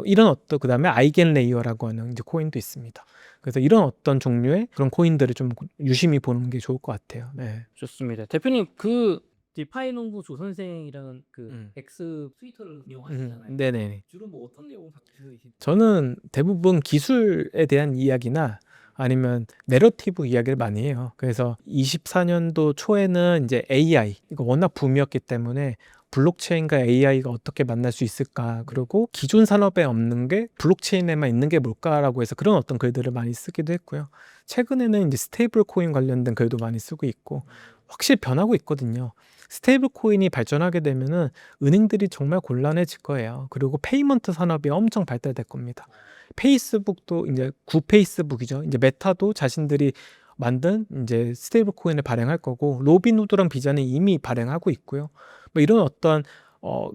이런 그다음에 아이겐레이어라고 하는 이제 코인도 있습니다. 그래서 이런 어떤 종류의 그런 코인들을 좀 유심히 보는 게 좋을 것 같아요. 네. 좋습니다. 대표님 그 디파이 농부 조 선생이라는 그 음. X 트위터를 이용하시잖아요. 네네. 주로 뭐 어떤 내용 받고 계시나요? 저는 대부분 기술에 대한 이야기나 아니면 내러티브 이야기를 많이 해요. 그래서 24년도 초에는 이제 AI, 이거 워낙 붐이었기 때문에 블록체인과 AI가 어떻게 만날 수 있을까, 그리고 기존 산업에 없는 게 블록체인에만 있는 게 뭘까라고 해서 그런 어떤 글들을 많이 쓰기도 했고요. 최근에는 이제 스테이블 코인 관련된 글도 많이 쓰고 있고, 확실히 변하고 있거든요. 스테이블 코인이 발전하게 되면은 은행들이 정말 곤란해질 거예요. 그리고 페이먼트 산업이 엄청 발달될 겁니다. 페이스북도 이제 구페이스북이죠. 이제 메타도 자신들이 만든 이제 스테이블 코인을 발행할 거고, 로빈후드랑 비자는 이미 발행하고 있고요. 뭐 이런 어떤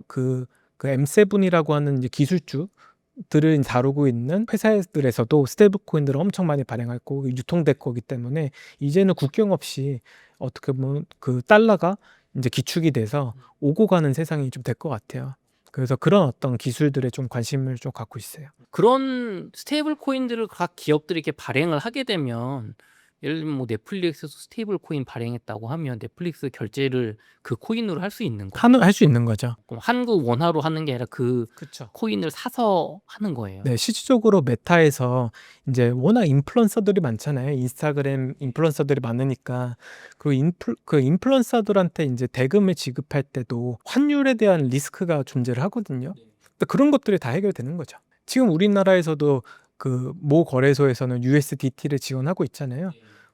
그 M7이라고 하는 이제 기술주들을 다루고 있는 회사들에서도 스테이블 코인들을 엄청 많이 발행할 거고 유통될 거기 때문에 이제는 국경 없이 어떻게 보면 그 달러가 이제 기축이 돼서 오고 가는 세상이 좀 될 것 같아요. 그래서 그런 어떤 기술들에 좀 관심을 좀 갖고 있어요. 그런 스테이블 코인들을 각 기업들이 이렇게 발행을 하게 되면 예를 들면 뭐 넷플릭스에서 스테이블 코인 발행했다고 하면 넷플릭스 결제를 그 코인으로 할 수 있는 거예요. 할 수 있는 거죠. 그럼 한국 원화로 하는 게 아니라 그 그렇죠. 코인을 사서 하는 거예요. 네, 실질적으로 메타에서 이제 워낙 인플루언서들이 많잖아요. 인스타그램 인플루언서들이 많으니까 그 인플루언서들한테 이제 대금을 지급할 때도 환율에 대한 리스크가 존재를 하거든요. 근데 그런 것들이 다 해결되는 거죠. 지금 우리나라에서도 그 모 거래소에서는 USDT를 지원하고 있잖아요.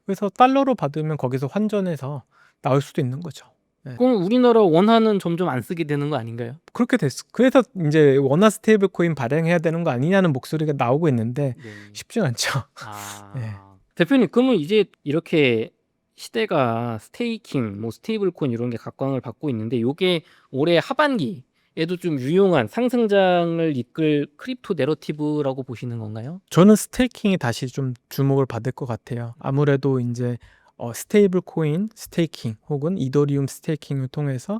그래서 달러로 받으면 거기서 환전해서 나올 수도 있는 거죠. 그럼 우리나라 원화는 점점 안 쓰게 되는 거 아닌가요? 그렇게 됐어. 그래서 이제 원화 스테이블 코인 발행해야 되는 거 아니냐는 목소리가 나오고 있는데 네. 쉽진 않죠. 아. 네. 대표님 그러면 이제 이렇게 시대가 스테이킹, 뭐 스테이블 코인 이런 게 각광을 받고 있는데 요게 올해 하반기에도 좀 유용한 상승장을 이끌 크립토 내러티브라고 보시는 건가요? 저는 스테이킹이 다시 좀 주목을 받을 것 같아요. 아무래도 이제 스테이블 코인 스테이킹 혹은 이더리움 스테이킹을 통해서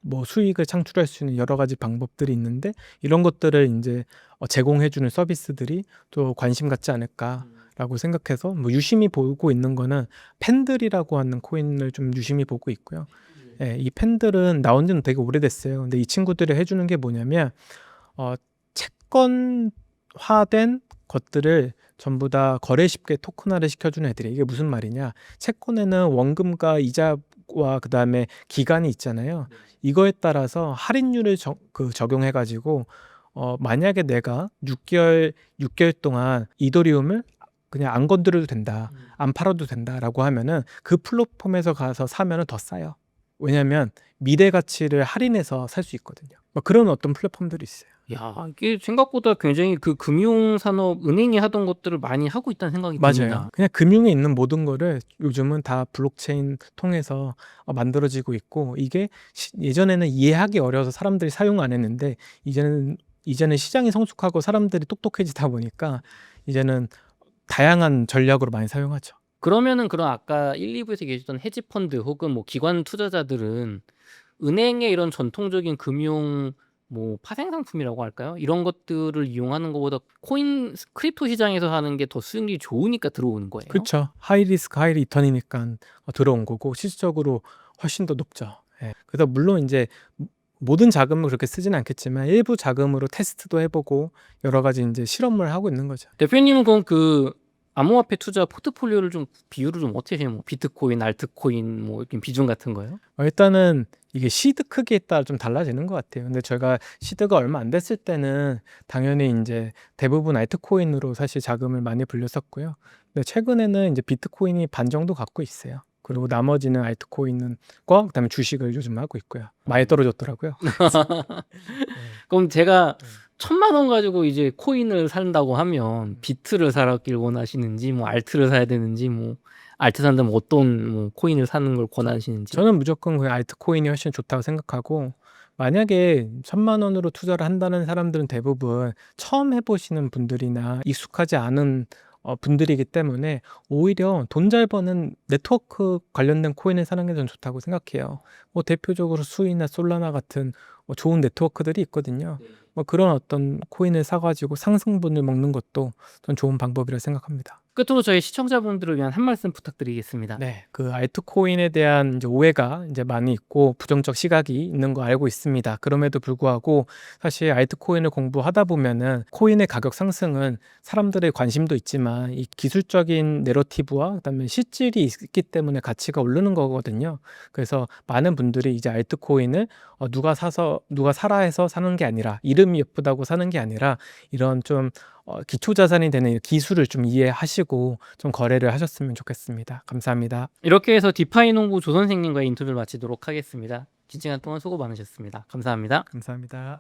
뭐 수익을 창출할 수 있는 여러 가지 방법들이 있는데 이런 것들을 이제 제공해 주는 서비스들이 또 관심 갖지 않을까라고 생각해서 뭐 유심히 보고 있는 거는 팬들이라고 하는 코인을 좀 유심히 보고 있고요. 예, 이 팬들은 나온 지는 되게 오래됐어요. 근데 이 친구들이 해주는 게 뭐냐면 채권화된 것들을 전부 다 거래 쉽게 토큰화를 시켜주는 애들이 이게 무슨 말이냐? 채권에는 원금과 이자와 그 다음에 기간이 있잖아요. 이거에 따라서 할인율을 적용해가지고 만약에 내가 6개월 동안 이더리움을 그냥 안 건드려도 된다, 안 팔아도 된다라고 하면은 그 플랫폼에서 가서 사면은 더 싸요. 왜냐하면 미래 가치를 할인해서 살 수 있거든요. 뭐 그런 어떤 플랫폼들이 있어요. 야, 이게 생각보다 굉장히 그 금융 산업 은행이 하던 것들을 많이 하고 있다는 생각이 맞아요. 듭니다. 그냥 금융에 있는 모든 거를 요즘은 다 블록체인 통해서 만들어지고 있고 이게 예전에는 이해하기 어려워서 사람들이 사용 안 했는데 이제는 시장이 성숙하고 사람들이 똑똑해지다 보니까 이제는 다양한 전략으로 많이 사용하죠. 그러면은 그런 아까 1, 2부에서 얘기했던 헤지 펀드 혹은 뭐 기관 투자자들은 은행의 이런 전통적인 금융 뭐 파생 상품이라고 할까요? 이런 것들을 이용하는 것보다 코인 크립토 시장에서 하는 게 더 수익률이 좋으니까 들어오는 거예요. 그렇죠. 하이 리스크 하이 리턴이니까 들어온 거고 실질적으로 훨씬 더 높죠. 예. 그래서 물론 이제 모든 자금을 그렇게 쓰지는 않겠지만 일부 자금으로 테스트도 해보고 여러 가지 이제 실험을 하고 있는 거죠. 대표님은 그럼 그 암호화폐 투자 포트폴리오를 좀 비율을 좀 어떻게 해요? 뭐 비트코인, 알트코인 뭐 이렇게 비중 같은 거요? 일단은 이게 시드 크기에 따라 좀 달라지는 것 같아요. 근데 저희가 시드가 얼마 안 됐을 때는 당연히 이제 대부분 알트코인으로 사실 자금을 많이 불렸었고요. 근데 최근에는 이제 비트코인이 반 정도 갖고 있어요. 그리고 나머지는 알트코인과 그다음에 주식을 요즘 하고 있고요. 많이 떨어졌더라고요. 그럼 제가 1,000,000원 가지고 이제 코인을 산다고 하면 비트를 사길 원하시는지 뭐 알트를 사야 되는지 뭐 알트 산다면 어떤 뭐 코인을 사는 걸 권하시는지. 저는 무조건 그냥 알트코인이 훨씬 좋다고 생각하고 만약에 1,000만 원으로 투자를 한다는 사람들은 대부분 처음 해보시는 분들이나 익숙하지 않은 분들이기 때문에 오히려 돈 잘 버는 네트워크 관련된 코인을 사는 게 전 좋다고 생각해요. 뭐 대표적으로 수이나 솔라나 같은 좋은 네트워크들이 있거든요. 뭐 그런 어떤 코인을 사가지고 상승분을 먹는 것도 전 좋은 방법이라 생각합니다. 끝으로 저희 시청자분들을 위한 한 말씀 부탁드리겠습니다. 네, 그 알트코인에 대한 이제 오해가 이제 많이 있고 부정적 시각이 있는 거 알고 있습니다. 그럼에도 불구하고 사실 알트코인을 공부하다 보면은 코인의 가격 상승은 사람들의 관심도 있지만 이 기술적인 내러티브와 그다음에 실질이 있기 때문에 가치가 오르는 거거든요. 그래서 많은 분들이 이제 알트코인을 누가 사라 해서 사는 게 아니라 이름이 예쁘다고 사는 게 아니라 이런 좀 기초 자산이 되는 이 기술을 좀 이해하시고 좀 거래를 하셨으면 좋겠습니다. 감사합니다. 이렇게 해서 디파이 농부 조 선생님과의 인터뷰를 마치도록 하겠습니다. 긴 시간 동안 수고 많으셨습니다. 감사합니다. 감사합니다.